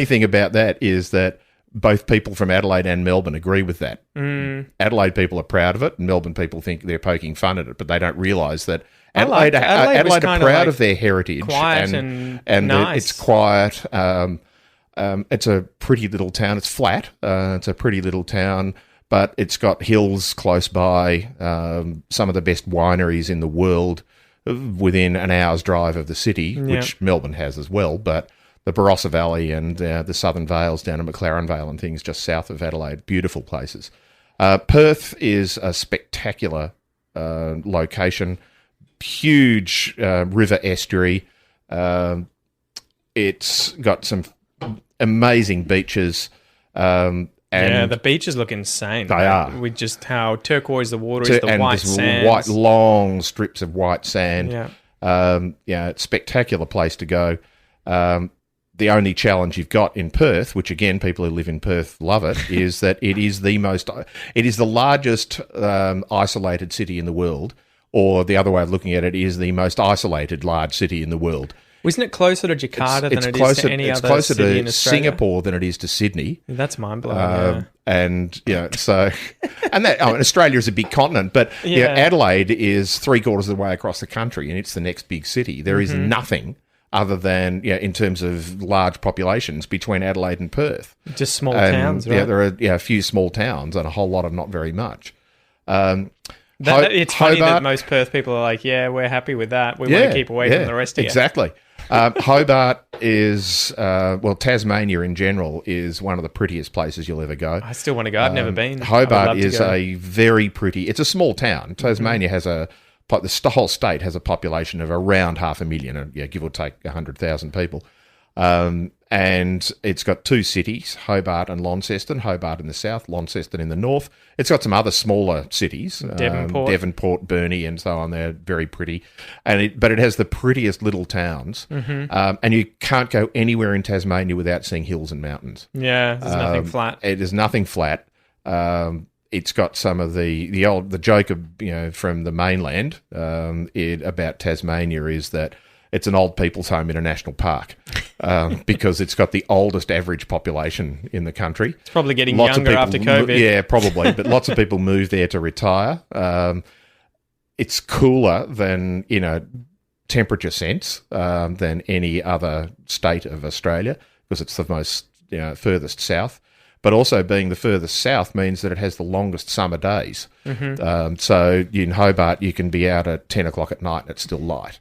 70s? thing about that is that both people from Adelaide and Melbourne agree with that. Adelaide people are proud of it, and Melbourne people think they're poking fun at it, but they don't realise that Adelaide are proud of their heritage. Quiet and nice. It's quiet. It's a pretty little town. It's flat. It's a pretty little town, but it's got hills close by, some of the best wineries in the world within an hour's drive of the city, which Melbourne has as well, but the Barossa Valley and the Southern Vales down at McLaren Vale and things just south of Adelaide, beautiful places. Perth is a spectacular location, huge river estuary. It's got some amazing beaches. And the beaches look insane. They are. With just how turquoise the water is, the white sand. White, long strips of white sand. Yeah. It's a spectacular place to go. The only challenge you've got in Perth, which again people who live in Perth love it, is that it is the largest isolated city in the world, or the other way of looking at it is the most isolated large city in the world. Isn't it closer to Jakarta than it is to any other city in Australia? It's closer to Singapore than it is to Sydney. That's mind-blowing, And, so... and that Australia is a big continent, but Adelaide is 3/4 of the way across the country, and it's the next big city. There is nothing other than, in terms of large populations, between Adelaide and Perth. Just small towns, right? Yeah, there are a few small towns and a whole lot of not very much. It's funny that most Perth people are like, we're happy with that. We want to keep away from the rest of it. Exactly. Hobart is, Tasmania in general is one of the prettiest places you'll ever go. I still want to go. I've never been. Hobart is a very pretty, it's a small town. Tasmania has the whole state has a population of around 500,000, give or take 100,000 people. And it's got two cities, Hobart and Launceston. Hobart in the south, Launceston in the north. It's got some other smaller cities, Devonport, Burnie, and so on. They're very pretty, but it has the prettiest little towns. And you can't go anywhere in Tasmania without seeing hills and mountains. Yeah, there's nothing flat. There's nothing flat. It's got some of the joke of, from the mainland about Tasmania is that it's an old people's home in a national park because it's got the oldest average population in the country. It's probably getting younger after COVID. Yeah, probably. But lots of people move there to retire. It's cooler than, temperature sense than any other state of Australia because it's the most furthest south. But also being the furthest south means that it has the longest summer days. So in Hobart, you can be out at 10 o'clock at night and it's still light.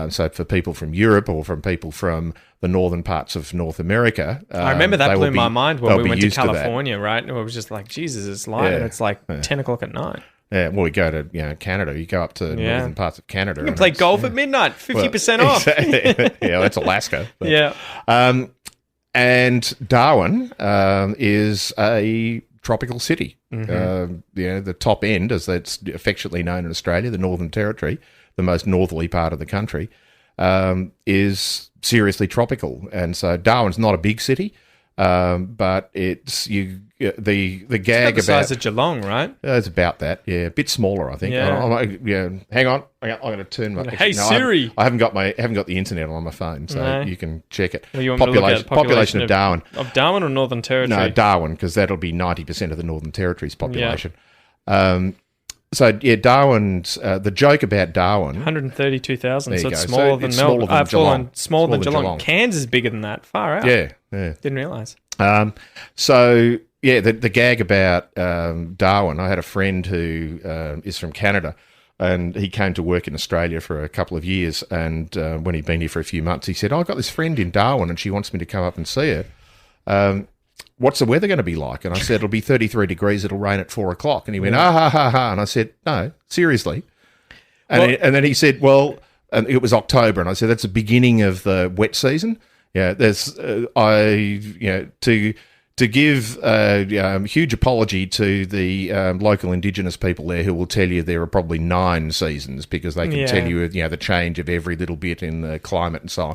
So for people from Europe or from people from the northern parts of North America... I remember that blew my mind when we went to California, right? And it was just like, Jesus, it's light and it's like 10 o'clock at night. Yeah, well, we go to Canada. You go up to northern parts of Canada. You can play golf at midnight, 50% off. Yeah, that's Alaska. But, and Darwin is a tropical city. The top end, as that's affectionately known in Australia, the Northern Territory, the most northerly part of the country, is seriously tropical. And so Darwin's not a big city, but it's the gag it's about the size of Geelong, right? It's about that. Yeah, a bit smaller, I think. Hang on, I'm going to turn my. Hey Siri, I haven't got the internet on my phone, so you can check it. Well, you want me to look at population of Darwin. Of Darwin or Northern Territory? No, Darwin, because that'll be 90% of the Northern Territory's population. Darwin's the joke about Darwin. 132,000. So it's smaller than Melbourne. Smaller than Geelong. Cairns is bigger than that. Far out. Yeah. Didn't realise. The gag about Darwin. I had a friend who is from Canada, and he came to work in Australia for a couple of years. And when he'd been here for a few months, he said, "I've got this friend in Darwin, and she wants me to come up and see her. What's the weather going to be like?" And I said, "It'll be 33 degrees. It'll rain at 4 o'clock." And he went, ha, ha, ha. And I said, "No, seriously." And then he said, "Well," and it was October. And I said, "That's the beginning of the wet season." Yeah, there's, to give a huge apology to the local Indigenous people there who will tell you there are probably 9 seasons because they can tell you, the change of every little bit in the climate and so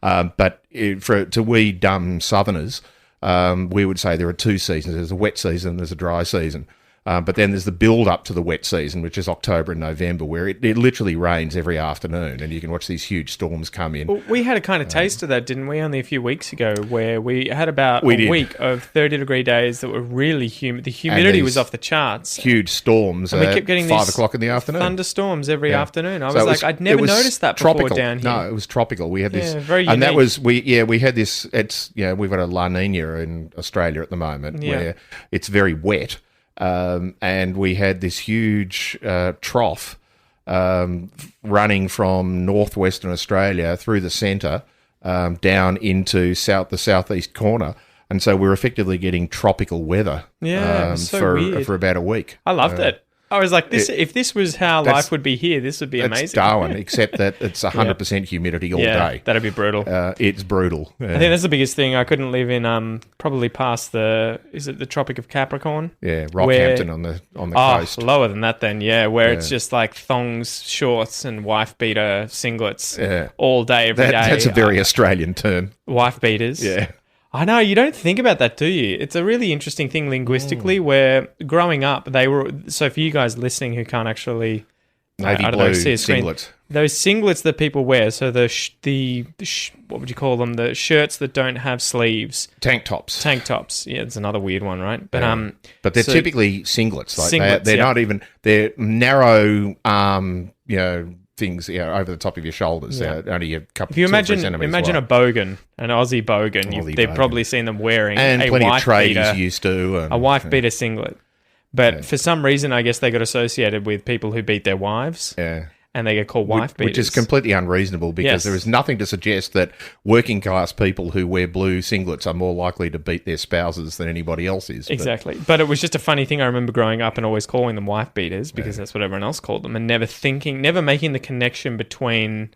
on. But to we dumb Southerners, we would say there are 2 seasons. There's a wet season, there's a dry season. But then there's the build up to the wet season, which is October and November, where it literally rains every afternoon, and you can watch these huge storms come in. Well, we had a kind of taste of that, didn't we, only a few weeks ago, where we had about a week of 30-degree days that were really humid. The humidity was off the charts. Huge storms and we kept getting 5 o'clock in the afternoon. Thunderstorms every afternoon. I was like, I'd never noticed that before down here. No, it was tropical. We had this, very unique. And that was we had this. It's we've got a La Nina in Australia at the moment where it's very wet. And we had this huge trough running from northwestern Australia through the centre down into the southeast corner. And so we're effectively getting tropical weather for about a week. I loved it. I was like, if this was how life would be here, this would be amazing. It's Darwin, except that it's 100% humidity all day. That'd be brutal. It's brutal. I think that's the biggest thing. I couldn't live in probably past the Tropic of Capricorn? Yeah, Rockhampton on the coast. Lower than that then, where it's just like thongs, shorts and wife beater singlets all day, every day. That's a very Australian term. Wife beaters. Yeah. I know, you don't think about that, do you? It's a really interesting thing linguistically where growing up, so for you guys listening who can't actually navy blue singlets. Those singlets that people wear, so the what would you call them? The shirts that don't have sleeves. Tank tops. Yeah, it's another weird one, right? But they're typically singlets. Like singlets, they're not even, they're narrow things over the top of your shoulders. They're only a couple. If you imagine a bogan, an Aussie bogan, they've probably seen them wearing and a plenty wife of tradies beater, used to a wife beater singlet. But for some reason, I guess they got associated with people who beat their wives. Yeah. And they get called wife beaters. Which is completely unreasonable because there is nothing to suggest that working class people who wear blue singlets are more likely to beat their spouses than anybody else is. Exactly. But it was just a funny thing. I remember growing up and always calling them wife beaters because that's what everyone else called them, and never making the connection between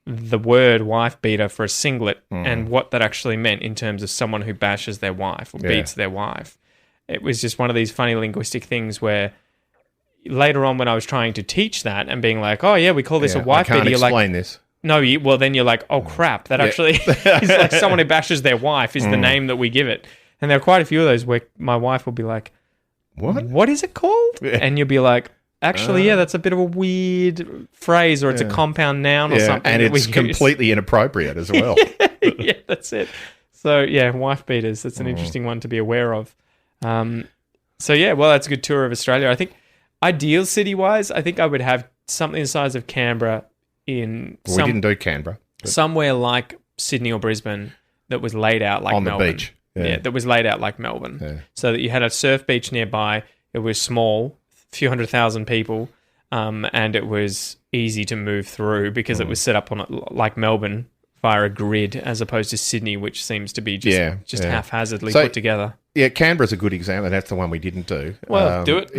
the word wife beater for a singlet and what that actually meant in terms of someone who bashes their wife or beats their wife. It was just one of these funny linguistic things where later on when I was trying to teach that and being like, oh yeah, we call this a wife beater. You're explain this. No, well then you're like, oh crap, that actually is like someone who bashes their wife is the name that we give it. And there are quite a few of those where my wife will be like, what is it called? Yeah. And you'll be like, actually, that's a bit of a weird phrase, or it's a compound noun or something. And it's completely inappropriate as well. Yeah, that's it. So yeah, wife beaters, that's an interesting one to be aware of. So yeah, well, that's a good tour of Australia. I think ideal city-wise, I think I would have something the size of Canberra we didn't do Canberra. Somewhere like Sydney or Brisbane that was laid out like Melbourne. On the beach. Yeah, that was laid out like Melbourne. So that you had a surf beach nearby. It was small, a few 100,000 people, and it was easy to move through because it was set up on like Melbourne via a grid as opposed to Sydney, which seems to be just haphazardly put together. Yeah, Canberra's a good example. That's the one we didn't do. Well, do it.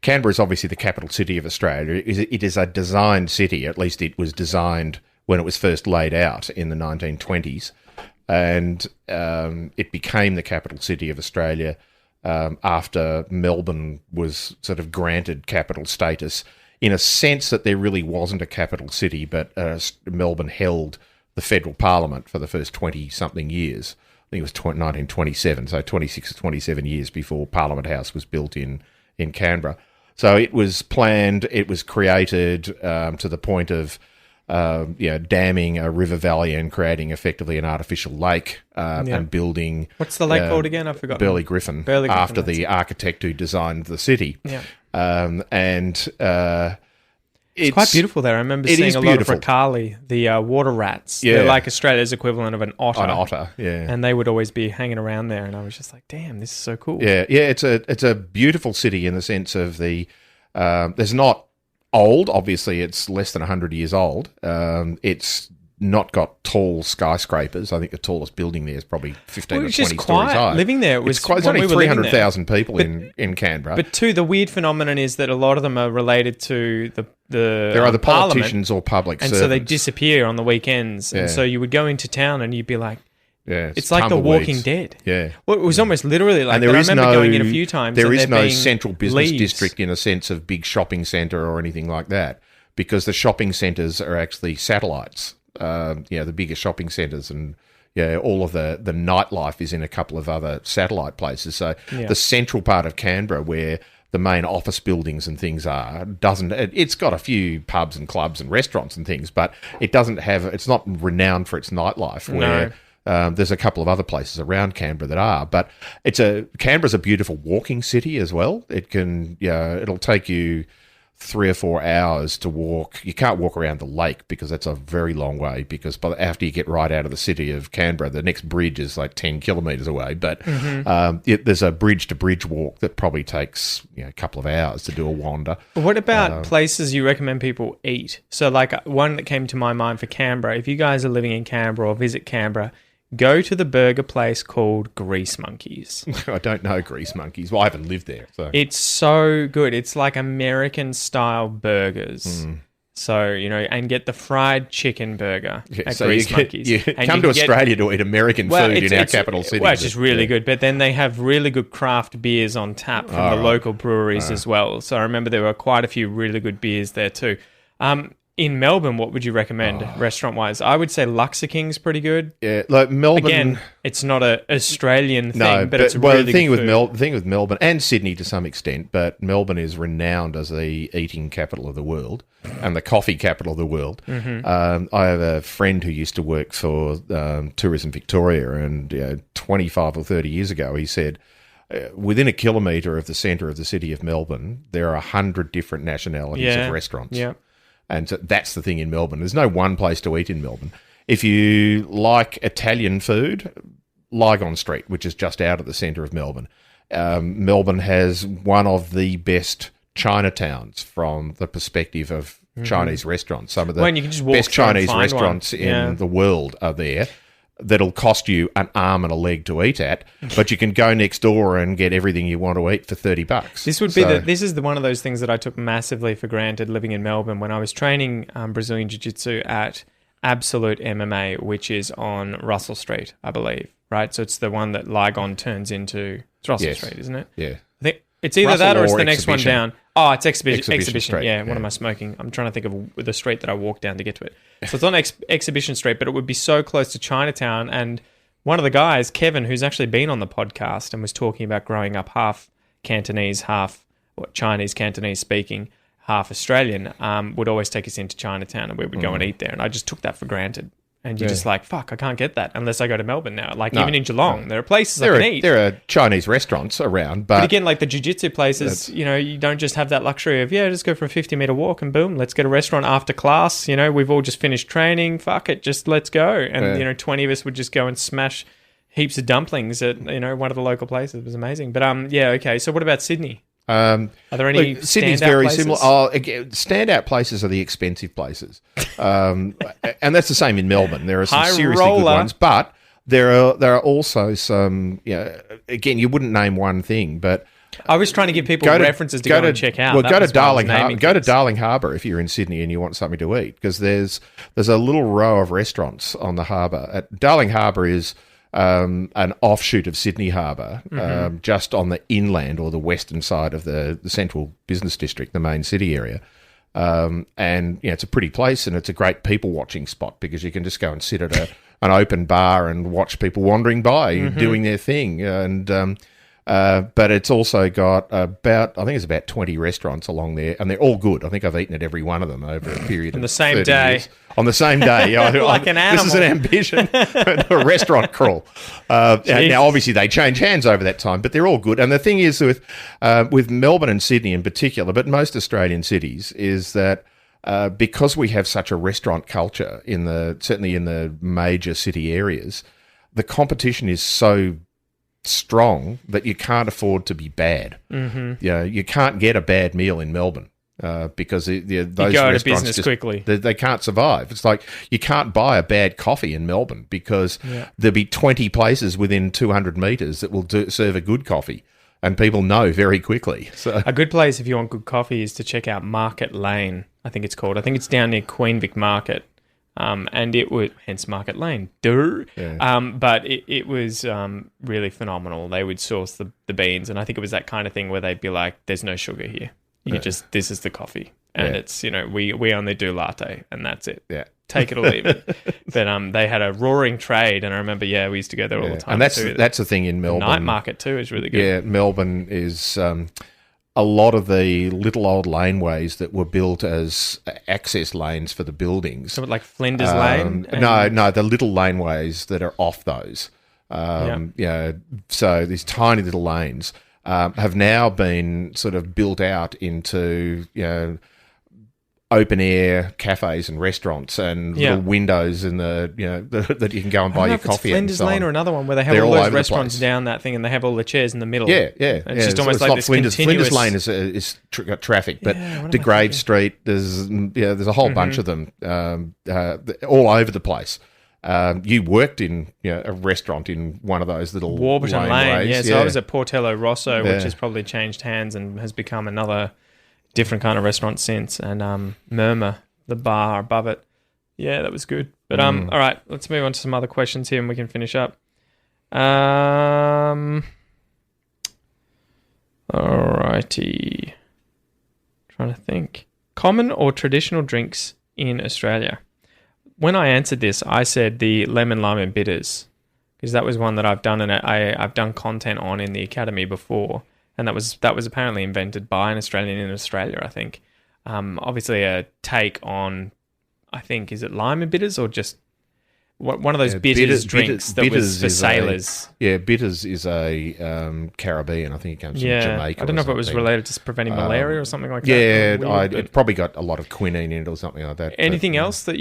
Canberra is obviously the capital city of Australia. It is a designed city. At least it was designed when it was first laid out in the 1920s. And it became the capital city of Australia after Melbourne was sort of granted capital status, in a sense that there really wasn't a capital city, but Melbourne held the federal parliament for the first 20-something years. I think it was 1927, so 26 or 27 years before Parliament House was built in Canberra. So it was planned, it was created to the point of damming a river valley and creating effectively an artificial lake and building... What's the lake called again? I've forgotten. Burley Griffin, after the architect who designed the city. Yeah. It's quite beautiful there. I remember seeing a lot of Ricali, the water rats. Yeah. They're like Australia's equivalent of an otter. An otter, yeah. And they would always be hanging around there, and I was just like, damn, this is so cool. Yeah, it's a beautiful city in the sense of there's not old, obviously it's less than 100 years old. It's not got tall skyscrapers. I think the tallest building there is probably 15 or 20 stories high. Living there, it's only 300,000 people in Canberra. But too, the weird phenomenon is that a lot of them are related to there are the politicians or public servants. And so they disappear on the weekends. And so you would go into town and you'd be like, it's like The Walking Dead. Yeah. Well, it was almost literally like that. I remember going in a few times. There is no central business district in a sense of big shopping centre or anything like that, because the shopping centres are actually satellites. The bigger shopping centres, and all of the nightlife is in a couple of other satellite places. So the central part of Canberra, where the main office buildings and things are, it's got a few pubs and clubs and restaurants and things, but it's not renowned for its nightlife, where there's a couple of other places around Canberra that are. But Canberra's a beautiful walking city as well. It'll take you 3 or 4 hours to walk. You can't walk around the lake because that's a very long way, because after you get right out of the city of Canberra, the next bridge is like 10 kilometres away. But there's a bridge-to-bridge walk that probably takes a couple of hours to do a wander. What about places you recommend people eat? So like one that came to my mind for Canberra, if you guys are living in Canberra or visit Canberra, go to the burger place called Grease Monkeys. I don't know Grease Monkeys. Well, I haven't lived there. So. It's so good. It's like American-style burgers. So, and get the fried chicken burger at Grease Monkeys. You come to Australia to eat American food in our capital city. Well, it's just really good. But then they have really good craft beers on tap from the local breweries as well. So I remember there were quite a few really good beers there too. In Melbourne, what would you recommend restaurant-wise? I would say Luxor King's pretty good. Yeah, like Melbourne. Again, it's not an Australian thing, but it's really the thing good food. The thing with Melbourne and Sydney to some extent, but Melbourne is renowned as the eating capital of the world and the coffee capital of the world. I have a friend who used to work for Tourism Victoria, and 25 or 30 years ago, he said, within a kilometre of the centre of the city of Melbourne, there are 100 different nationalities of restaurants. Yeah. And so that's the thing in Melbourne. There's no one place to eat in Melbourne. If you like Italian food, Lygon Street, which is just out of the centre of Melbourne. Melbourne has one of the best Chinatowns from the perspective of Chinese restaurants. Some of the best Chinese restaurants in the world are there. That'll cost you an arm and a leg to eat at, but you can go next door and get everything you want to eat for $30. This is one of those things that I took massively for granted living in Melbourne when I was training Brazilian Jiu-Jitsu at Absolute MMA, which is on Russell Street, I believe, right? So it's the one that Lygon turns into. It's Russell Street, isn't it? Yeah. I think it's either Russell that or it's the Exhibition. next one down. Oh, it's Exhibition Street. Yeah, what am I smoking? I'm trying to think of the street that I walked down to get to it. So it's on Exhibition Street, but it would be so close to Chinatown. And one of the guys, Kevin, who's actually been on the podcast and was talking about growing up half Cantonese, half Chinese, Cantonese speaking, half Australian, would always take us into Chinatown and we would go and eat there. And I just took that for granted. And you're just like, fuck, I can't get that unless I go to Melbourne now. Like, even in Geelong, there are places I can eat. There are Chinese restaurants around, but again, like the jiu-jitsu places, you don't just have that luxury of, just go for a 50-metre walk and boom, let's get a restaurant after class. We've all just finished training. Fuck it, just let's go. And, 20 of us would just go and smash heaps of dumplings at, one of the local places. It was amazing. But, okay. So what about Sydney? Are there any Sydney's very similar. Standout places are the expensive places, and that's the same in Melbourne. There are some seriously good ones, but there are also some. Again, you wouldn't name one thing, but I was trying to give people references to go and check out. Well, go to Darling Harbour if you're in Sydney and you want something to eat, because there's a little row of restaurants on the harbour. Darling Harbour is an offshoot of Sydney Harbour, just on the inland or the western side of the central business district, the main city area. And it's a pretty place, and it's a great people watching spot because you can just go and sit at an open bar and watch people wandering by doing their thing. And but it's also got about 20 restaurants along there, and they're all good. I think I've eaten at every one of them over a period on the of same 30 day. years. On the same day. Like an animal. This is an ambition, a restaurant crawl. Now, obviously, they change hands over that time, but they're all good. And the thing is with Melbourne and Sydney in particular, but most Australian cities, is that because we have such a restaurant culture certainly in the major city areas, the competition is so strong that you can't afford to be bad. You can't get a bad meal in Melbourne because those you go out of business just, quickly. They can't survive. It's like you can't buy a bad coffee in Melbourne because there'll be 20 places within 200 metres that will serve a good coffee, and people know very quickly. So a good place if you want good coffee is to check out Market Lane, I think it's called. I think it's down near Queen Vic Market. And it would, hence Market Lane, but it was really phenomenal. They would source the beans, and I think it was that kind of thing where they'd be like, "There's no sugar here. This is the coffee, and it's we only do latte, and that's it." Yeah, take it or leave it. But they had a roaring trade, and I remember, we used to go there all the time. And that's the thing in Melbourne. The night market too is really good. Yeah, Melbourne is a lot of the little old laneways that were built as access lanes for the buildings. So like Flinders Lane? No, the little laneways that are off those. So these tiny little lanes have now been sort of built out into, open air cafes and restaurants and little windows in the that you can go and buy your coffee at. Flinders Lane or another one where they have all those restaurants down that thing and they have all the chairs in the middle. Yeah. It's just almost like this Flinders. continuous... Flinders Lane is got traffic, but DeGrave Street, there's a whole bunch of them all over the place. You worked in a restaurant in one of those little Warburton Lane. Ways. So I was at Portello Rosso, which has probably changed hands and has become another different kind of restaurant since, and Murmur, the bar above it. Yeah, that was good. But all right, let's move on to some other questions here and we can finish up. Alrighty. Trying to think. Common or traditional drinks in Australia? When I answered this, I said the lemon, lime and bitters, because that was one that I've done and I've done content on in the academy before. And that was apparently invented by an Australian in Australia, I think. Obviously a take on, I think, is it lime and bitters or just one of those bitters drinks that was for sailors? Bitters is a Caribbean. I think it comes from Jamaica. I don't know if it was related to preventing malaria or something like that. Yeah, it probably got a lot of quinine in it or something like that. Anything else that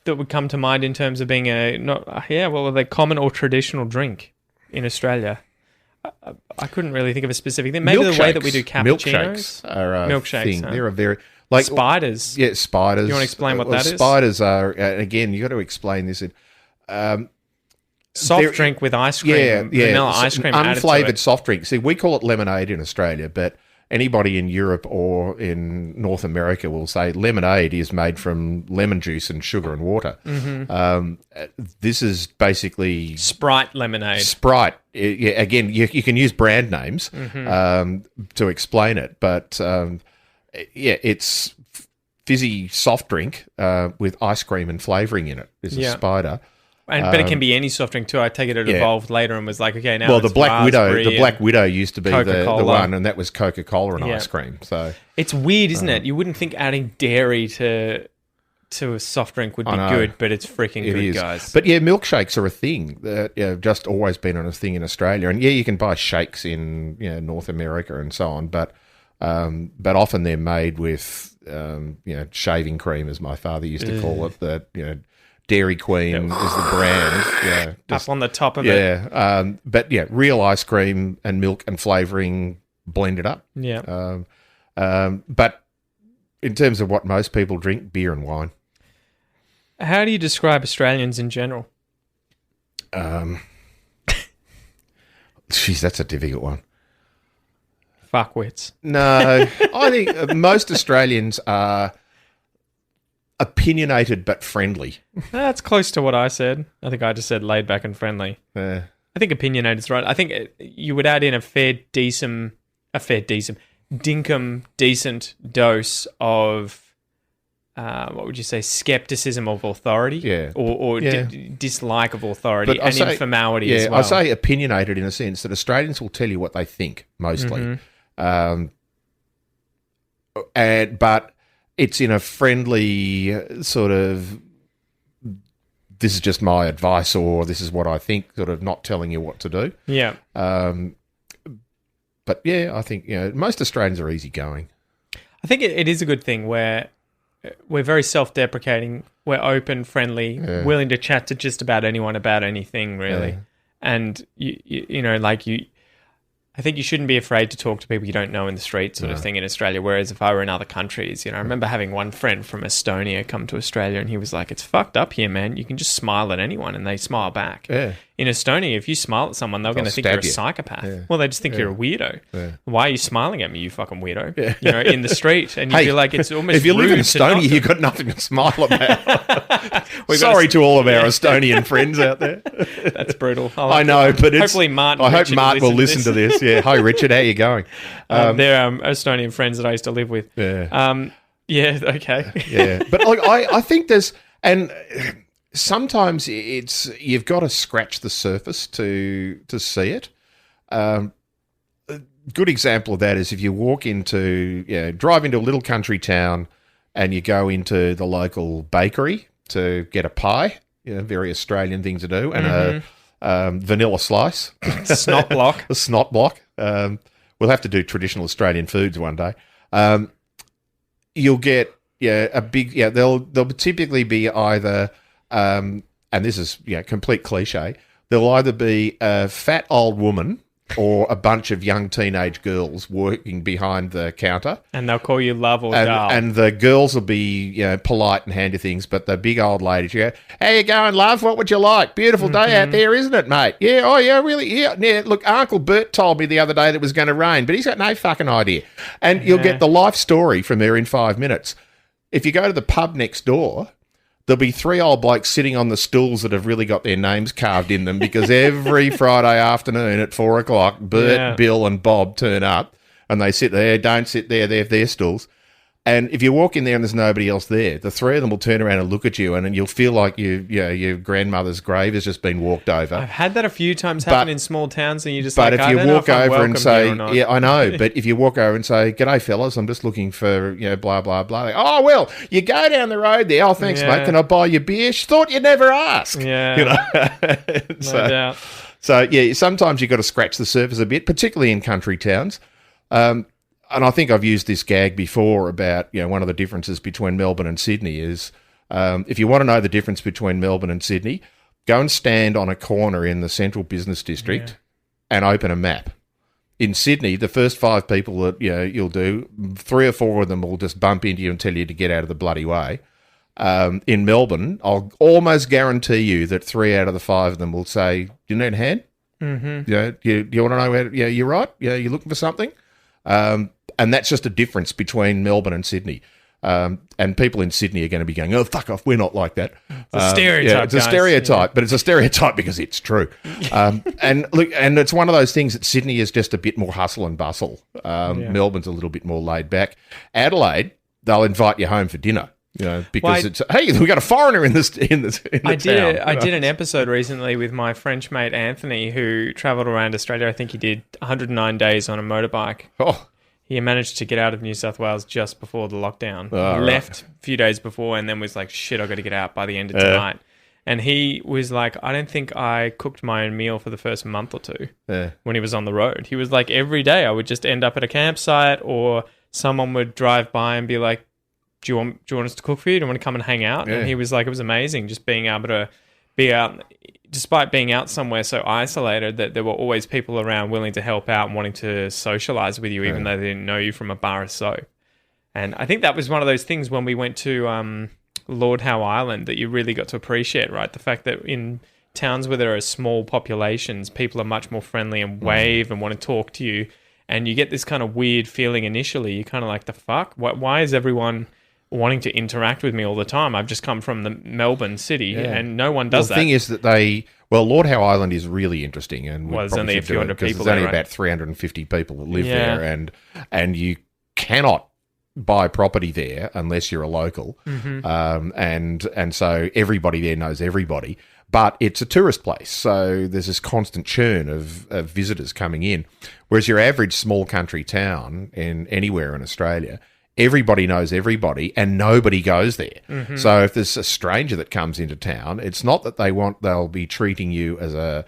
would come to mind in terms of being are they common or traditional drink in Australia? I couldn't really think of a specific thing. Maybe the way that we do cappuccinos. Milkshakes are a thing. Huh? They're a very... Like spiders. Yeah, spiders. You want to explain what that is? Spiders are... again, you got to explain this. Soft drink with ice cream. Vanilla ice cream unflavoured soft drink. See, we call it lemonade in Australia, but anybody in Europe or in North America will say lemonade is made from lemon juice and sugar and water. This is basically... Sprite lemonade. Sprite. Again, you can use brand names to explain it, but it's fizzy soft drink with ice cream and flavouring in it. It's a spider. But it can be any soft drink too. I take it evolved later and was like, okay, now the Black Widow used to be the one, and that was Coca-Cola and ice cream. So it's weird, isn't it? You wouldn't think adding dairy to a soft drink would be good, but it's freaking good, guys. But milkshakes are a thing that just always been a thing in Australia, and you can buy shakes in North America and so on, but often they're made with shaving cream, as my father used to call it. That Dairy Queen is the brand. Up on the top of it. But real ice cream and milk and flavouring blended up. Yeah. But in terms of what most people drink, beer and wine. How do you describe Australians in general? Geez, that's a difficult one. Fuckwits. No, I think most Australians are opinionated but friendly. That's close to what I said. I think I just said laid back and friendly. I think opinionated is right. I think you would add in a dinkum decent dose of what would you say, skepticism of authority, or dislike of authority, and informality as well. I say opinionated in a sense that Australians will tell you what they think mostly, but it's in a friendly sort of, this is just my advice or this is what I think, sort of not telling you what to do. Yeah. But I think most Australians are easygoing. I think it is a good thing where we're very self-deprecating, we're open, friendly, willing to chat to just about anyone about anything, really. And I think you shouldn't be afraid to talk to people you don't know in the street, sort of thing, in Australia. Whereas if I were in other countries, I remember having one friend from Estonia come to Australia, and he was like, "It's fucked up here, man. You can just smile at anyone, and they smile back." Yeah. In Estonia, if you smile at someone, they're going to think you're a psychopath. Yeah. Well, they just think you're a weirdo. Yeah. Why are you smiling at me, you fucking weirdo? Yeah. In the street, and you feel like it's almost if you live in Estonia, you've got nothing to smile about. Sorry to all of our Estonian friends out there. That's brutal. I know, but hopefully Martin. I hope Martin will listen to this. Yeah. Hi, Richard. How you going? They're Estonian friends that I used to live with. Yeah. Yeah. Okay. Yeah. But I think there's And sometimes you've got to scratch the surface to see it. Good example of that is if you drive into a little country town and you go into the local bakery to get a pie, very Australian thing to do, and a vanilla slice. Snot block. A snot block. We'll have to do traditional Australian foods one day. You'll get a big, they'll typically be either, and this is complete cliche, there'll either be a fat old woman or a bunch of young teenage girls working behind the counter. And they'll call you love or doll. And the girls will be polite and hand you things, but the big old ladies, you go, how you going, love? What would you like? Beautiful day out there, isn't it, mate? Yeah, oh yeah, really? Yeah, look, Uncle Bert told me the other day that it was going to rain, but he's got no fucking idea. And you'll get the life story from there in 5 minutes. If you go to the pub next door, there'll be 3 old blokes sitting on the stools that have really got their names carved in them because every Friday afternoon at 4 o'clock, Bert, Bill and Bob turn up and they sit there. Don't sit there. They have their stools. And if you walk in there and there's nobody else there, the 3 of them will turn around and look at you and you'll feel like your grandmother's grave has just been walked over. I've had that a few times happen in small towns and you just But like, if you walk over and say, yeah, I know, but if you walk over and say, g'day fellas, I'm just looking for, blah, blah, blah. Like, oh, well, you go down the road there. Oh, thanks, mate. Can I buy you beer? She thought you'd never ask. Yeah. No doubt. So, sometimes you've got to scratch the surface a bit, particularly in country towns. And I think I've used this gag before about, one of the differences between Melbourne and Sydney is if you want to know the difference between Melbourne and Sydney, go and stand on a corner in the central business district and open a map. In Sydney, the first 5 people that you'll do, 3 or 4 of them will just bump into you and tell you to get out of the bloody way. In Melbourne, I'll almost guarantee you that 3 out of the 5 of them will say, do you need a hand? Mm-hmm. You want to know where, you're right? Yeah, you're looking for something? And that's just a difference between Melbourne and Sydney. And people in Sydney are going to be going, oh, fuck off, we're not like that. It's a stereotype, it's a stereotype, but it's a stereotype because it's true. And look, and it's one of those things that Sydney is just a bit more hustle and bustle. Melbourne's a little bit more laid back. Adelaide, they'll invite you home for dinner. Because it's, hey, we got a foreigner in the town. I did an episode recently with my French mate Anthony, who travelled around Australia. I think he did 109 days on a motorbike. Oh, he managed to get out of New South Wales just before the lockdown. Oh, he left a few days before, and then was like, "Shit, I got to get out by the end of tonight." And he was like, "I don't think I cooked my own meal for the first month or 2 when he was on the road." He was like, every day I would just end up at a campsite, or someone would drive by and be like, do you want us to cook for you? Do you want to come and hang out? And he was like, it was amazing just being able to be out, despite being out somewhere so isolated, that there were always people around willing to help out and wanting to socialise with you, even though they didn't know you from a bar of soap. And I think that was one of those things when we went to Lord Howe Island that you really got to appreciate, right? The fact that in towns where there are small populations, people are much more friendly and wave and want to talk to you. And you get this kind of weird feeling initially. You're kind of like, the fuck? Why is everyone wanting to interact with me all the time? I've just come from the Melbourne city and no one does that. The thing is that Lord Howe Island is really interesting. And there's only a few hundred people there's only there, about 350 people that live there, and you cannot buy property there unless you're a local. And so everybody there knows everybody. But it's a tourist place, so there's this constant churn of visitors coming in. Whereas your average small country town anywhere in Australia, everybody knows everybody and nobody goes there. So if there's a stranger that comes into town, it's not that they'll be treating you as a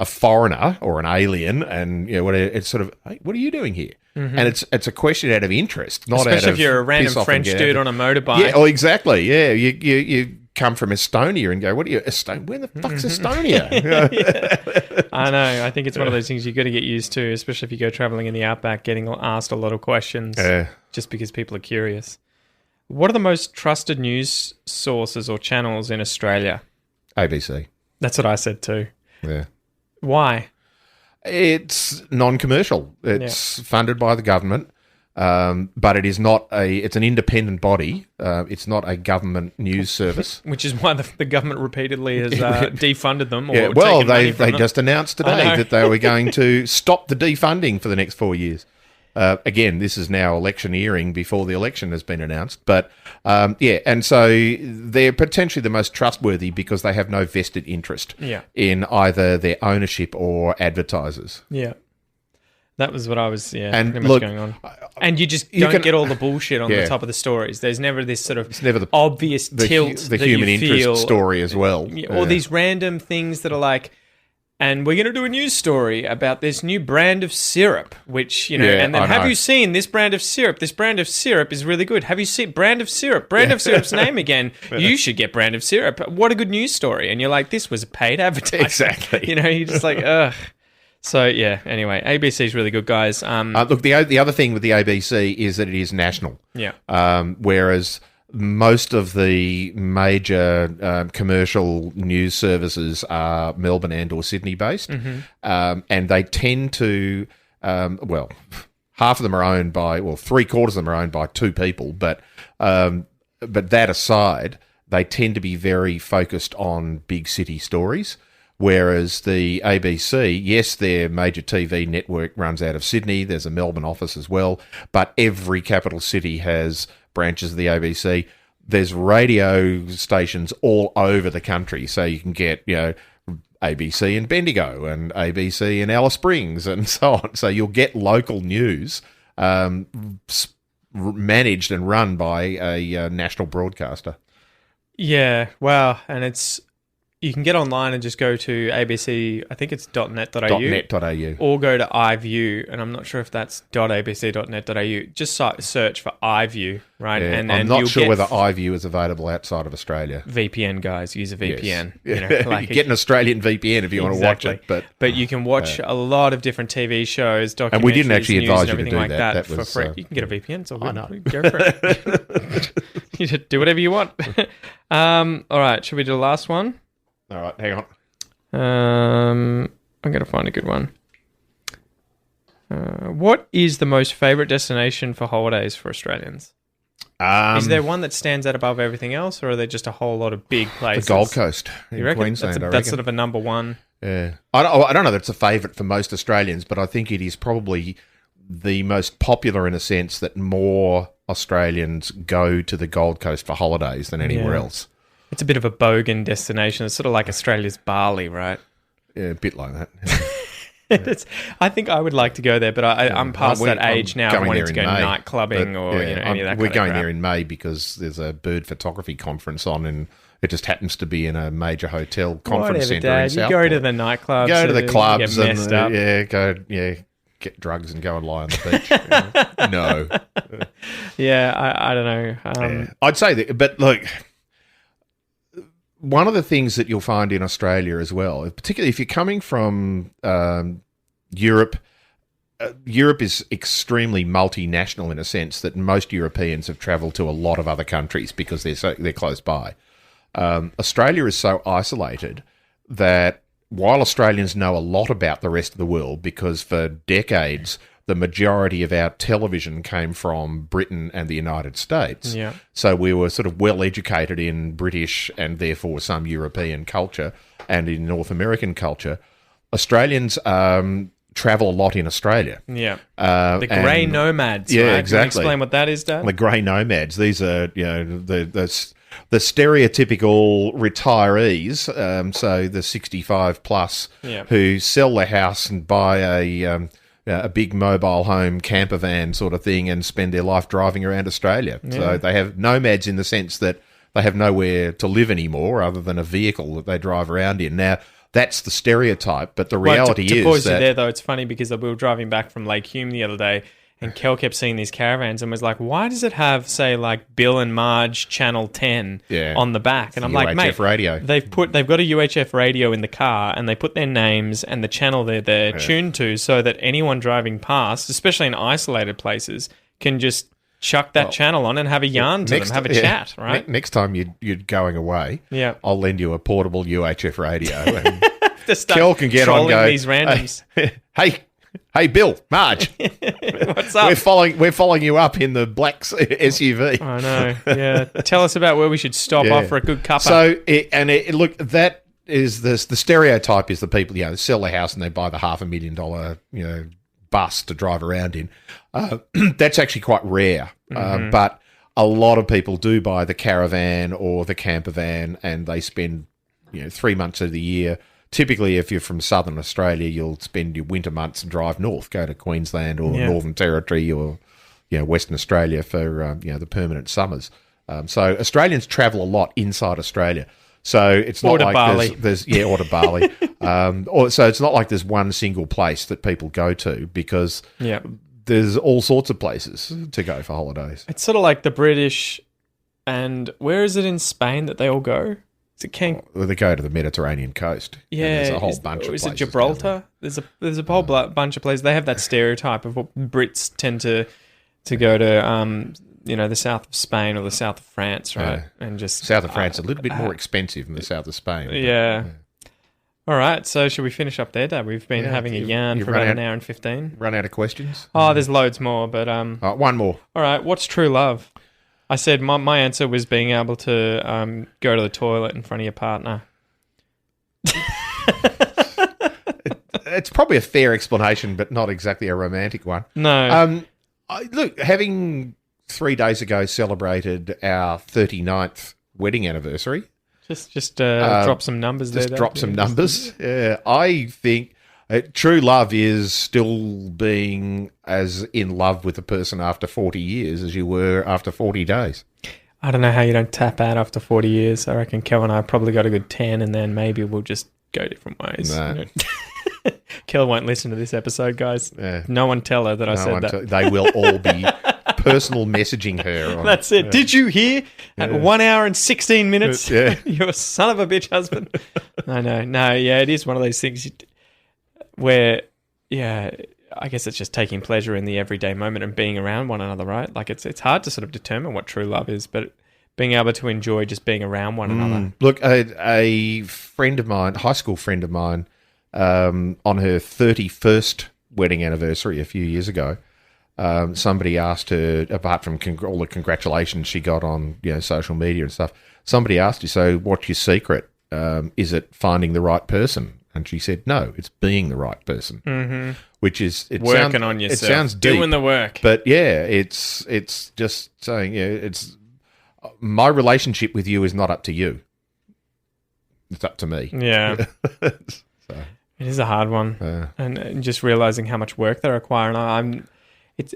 foreigner or an alien, and it's sort of, hey, what are you doing here? And it's a question out of interest, not especially out of if you're a random French dude on a motorbike. Yeah, oh, exactly. Yeah, you come from Estonia and go, what are you, Estonia? Where the fuck's Estonia? I know. I think it's one of those things you got to get used to, especially if you go traveling in the outback, getting asked a lot of questions just because people are curious. What are the most trusted news sources or channels in Australia? ABC. That's what I said too. Yeah. Why? It's non-commercial. It's funded by the government, but it is not it's an independent body. It's not a government news service. Which is why the government repeatedly has defunded them. Or they just announced today that they were going to stop the defunding for the next 4 years. Again, this is now electioneering before the election has been announced. But, and so they're potentially the most trustworthy because they have no vested interest in either their ownership or advertisers. Yeah. That was what I was, and pretty much going on. And you just don't get all the bullshit on the top of the stories. There's never this sort of obvious tilt the human interest story as well. Or these random things that are like, and we're going to do a news story about this new brand of syrup, which, and then have you seen this brand of syrup? This brand of syrup is really good. Have you seen brand of syrup? Brand of syrup's name again. You should get brand of syrup. What a good news story. And you're like, this was a paid advertisement. Exactly. You're just like, ugh. So, anyway, ABC's really good, guys. Look, the other thing with the ABC is that it is national. Yeah. Whereas most of the major commercial news services are Melbourne and or Sydney based. And they tend to, half of them are owned by, three-quarters of them are owned by two people. But that aside, they tend to be very focused on big city stories. Whereas the ABC, yes, their major TV network runs out of Sydney. There's a Melbourne office as well. But every capital city has branches of the ABC. There's radio stations all over the country. So you can get, ABC in Bendigo and ABC in Alice Springs and so on. So you'll get local news managed and run by a national broadcaster. Yeah, wow. And you can get online and just go to ABC, I think it's .net.au. .net.au. Or go to iView, and I'm not sure if that's .abc.net.au. Just search for iView, right? Yeah, and I'm not sure whether iView is available outside of Australia. VPN, guys. Use a VPN. Yes. You get an Australian VPN if you want to watch it. But you can watch a lot of different TV shows, documentaries, and we didn't actually news, advise and you everything to do like that. for free. You can get a VPN. It's all good. I know. Go for it. You just do whatever you want. All right. Should we do the last one? All right, hang on. I'm going to find a good one. What is the most favourite destination for holidays for Australians? Is there one that stands out above everything else, or are there just a whole lot of big places? The Gold Coast in reckon? Queensland, That's sort of a number one. Yeah. I don't know that it's a favourite for most Australians, but I think it is probably the most popular in a sense that more Australians go to the Gold Coast for holidays than anywhere else. It's a bit of a bogan destination. It's sort of like Australia's Bali, right? Yeah, a bit like that. I think I would like to go there, but I'm past that age now. I wanted to go night clubbing or any of that kind of crap. We're going there in May because there's a bird photography conference on, and it just happens to be in a major hotel conference centre in Southport. You go to the nightclubs. Go to the clubs get messed up. Get drugs and go and lie on the beach. No. Yeah, I don't know. I'd say that, but look, one of the things that you'll find in Australia as well, particularly if you're coming from Europe, Europe is extremely multinational in a sense that most Europeans have travelled to a lot of other countries because they're close by. Australia is so isolated that while Australians know a lot about the rest of the world, because for decades the majority of our television came from Britain and the United States. Yeah. So we were sort of well educated in British and therefore some European culture and in North American culture. Australians travel a lot in Australia. Yeah. The grey nomads, yeah, right? Exactly. Can you explain what that is, Dad? The grey nomads. These are, the stereotypical retirees, so the 65 plus, who sell their house and buy a big mobile home camper van sort of thing and spend their life driving around Australia. Yeah. So they have nomads in the sense that they have nowhere to live anymore other than a vehicle that they drive around in. Now, that's the stereotype, but the reality to is pause that... you there, though, it's funny because we were driving back from Lake Hume the other day, and Kel kept seeing these caravans and was like, why does it have, say, like Bill and Marge Channel 10 on the back? And I'm like, mate, radio. They've got a UHF radio in the car, and they put their names and the channel they're tuned to so that anyone driving past, especially in isolated places, can just chuck that channel on and have a yarn to them, have a chat, right? Next time you're going away, I'll lend you a portable UHF radio. And Kel can get on and go, these randoms. Hey, Bill, Marge. What's up? We're following you up in the black SUV. I know. Yeah. Tell us about where we should stop off for a good cuppa. So, look, that is the stereotype is the people, sell their house and they buy the $500,000, bus to drive around in. That's actually quite rare, but a lot of people do buy the caravan or the camper van, and they spend 3 months of the year. Typically, if you're from southern Australia, you'll spend your winter months and drive north, go to Queensland or Northern Territory or Western Australia for the permanent summers. So Australians travel a lot inside Australia. So it's not like Bali. there's or to Bali. So it's not like there's one single place that people go to, because there's all sorts of places to go for holidays. It's sort of like the British, and where is it in Spain that they all go? Is it Well, they go to the Mediterranean coast. Yeah, there's a whole bunch of places. Is it Gibraltar? There's a whole bunch of places. They have that stereotype of what Brits tend to go to. The south of Spain or the south of France, right? And just south of France, a little bit more expensive than the south of Spain. Yeah. All right, so should we finish up there, Dad? We've been having a yarn for about an hour and 15. Run out of questions? Oh, there's loads more, but one more. All right, what's true love? I said my answer was being able to go to the toilet in front of your partner. It's probably a fair explanation, but not exactly a romantic one. No. Look, having 3 days ago celebrated our 39th wedding anniversary. Just drop some numbers there. Just drop some numbers. Yeah, I think true love is still being as in love with a person after 40 years as you were after 40 days. I don't know how you don't tap out after 40 years. I reckon Kel and I probably got a good 10, and then maybe we'll just go different ways. No. Kel won't listen to this episode, guys. Yeah. No one tell her that I said that. They will all be personal messaging her. That's it. Did you hear? At 1 hour and 16 minutes, Yeah. you're son of a bitch husband. No, it is one of those things where, I guess it's just taking pleasure in the everyday moment and being around one another, right? Like it's hard to sort of determine what true love is, but being able to enjoy just being around one another. Look, a friend of mine, high school friend of mine, on her 31st wedding anniversary a few years ago, somebody asked her, apart from all the congratulations she got on social media and stuff, somebody asked her, so what's your secret? Is it finding the right person? And she said, no, it's being the right person. Mm-hmm. Which is... Working on yourself. It sounds deep. Doing the work. But it's just saying, it's... My relationship with you is not up to you. It's up to me. Yeah. So. It is a hard one. And just realising how much work they require. And it's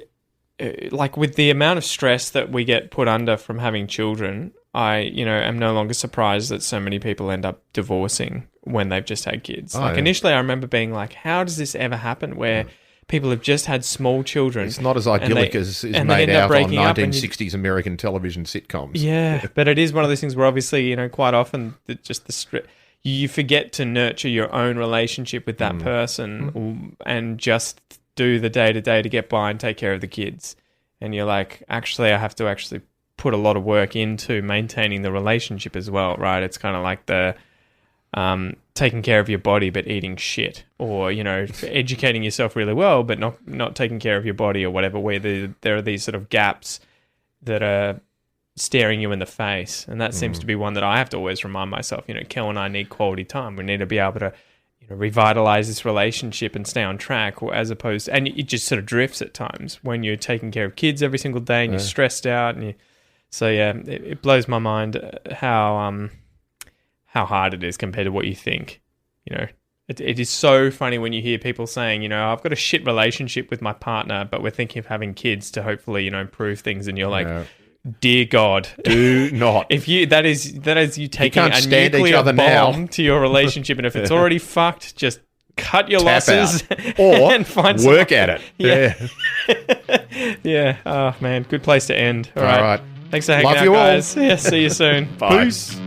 like with the amount of stress that we get put under from having children, I am no longer surprised that so many people end up divorcing when they've just had kids. Initially I remember being like, how does this ever happen where people have just had small children? It's not as idyllic as is made out on 1960s American television sitcoms. Yeah, but it is one of those things where obviously, quite often you forget to nurture your own relationship with that person and just do the day-to-day to get by and take care of the kids. And you're like, actually, I have to actually put a lot of work into maintaining the relationship as well, right? It's kind of like the taking care of your body but eating shit, or educating yourself really well but not taking care of your body, or whatever, where there are these sort of gaps that are staring you in the face. And that seems to be one that I have to always remind myself. Kel and I need quality time. We need to be able to revitalize this relationship and stay on track, or as opposed to, and it just sort of drifts at times when you're taking care of kids every single day and you're stressed out, and it blows my mind how hard it is compared to what you think. It is so funny when you hear people saying, I've got a shit relationship with my partner, but we're thinking of having kids to hopefully, improve things. And you're like, dear God, do not. If that is you taking a stand each nuclear other bomb now. to your relationship, and if it's already fucked, just cut your Tap losses out. Or and find work at it. Yeah. Yeah. Oh man, good place to end. All right. Thanks for hanging Love out, you all. guys. Yeah. See you soon. Bye. Peace.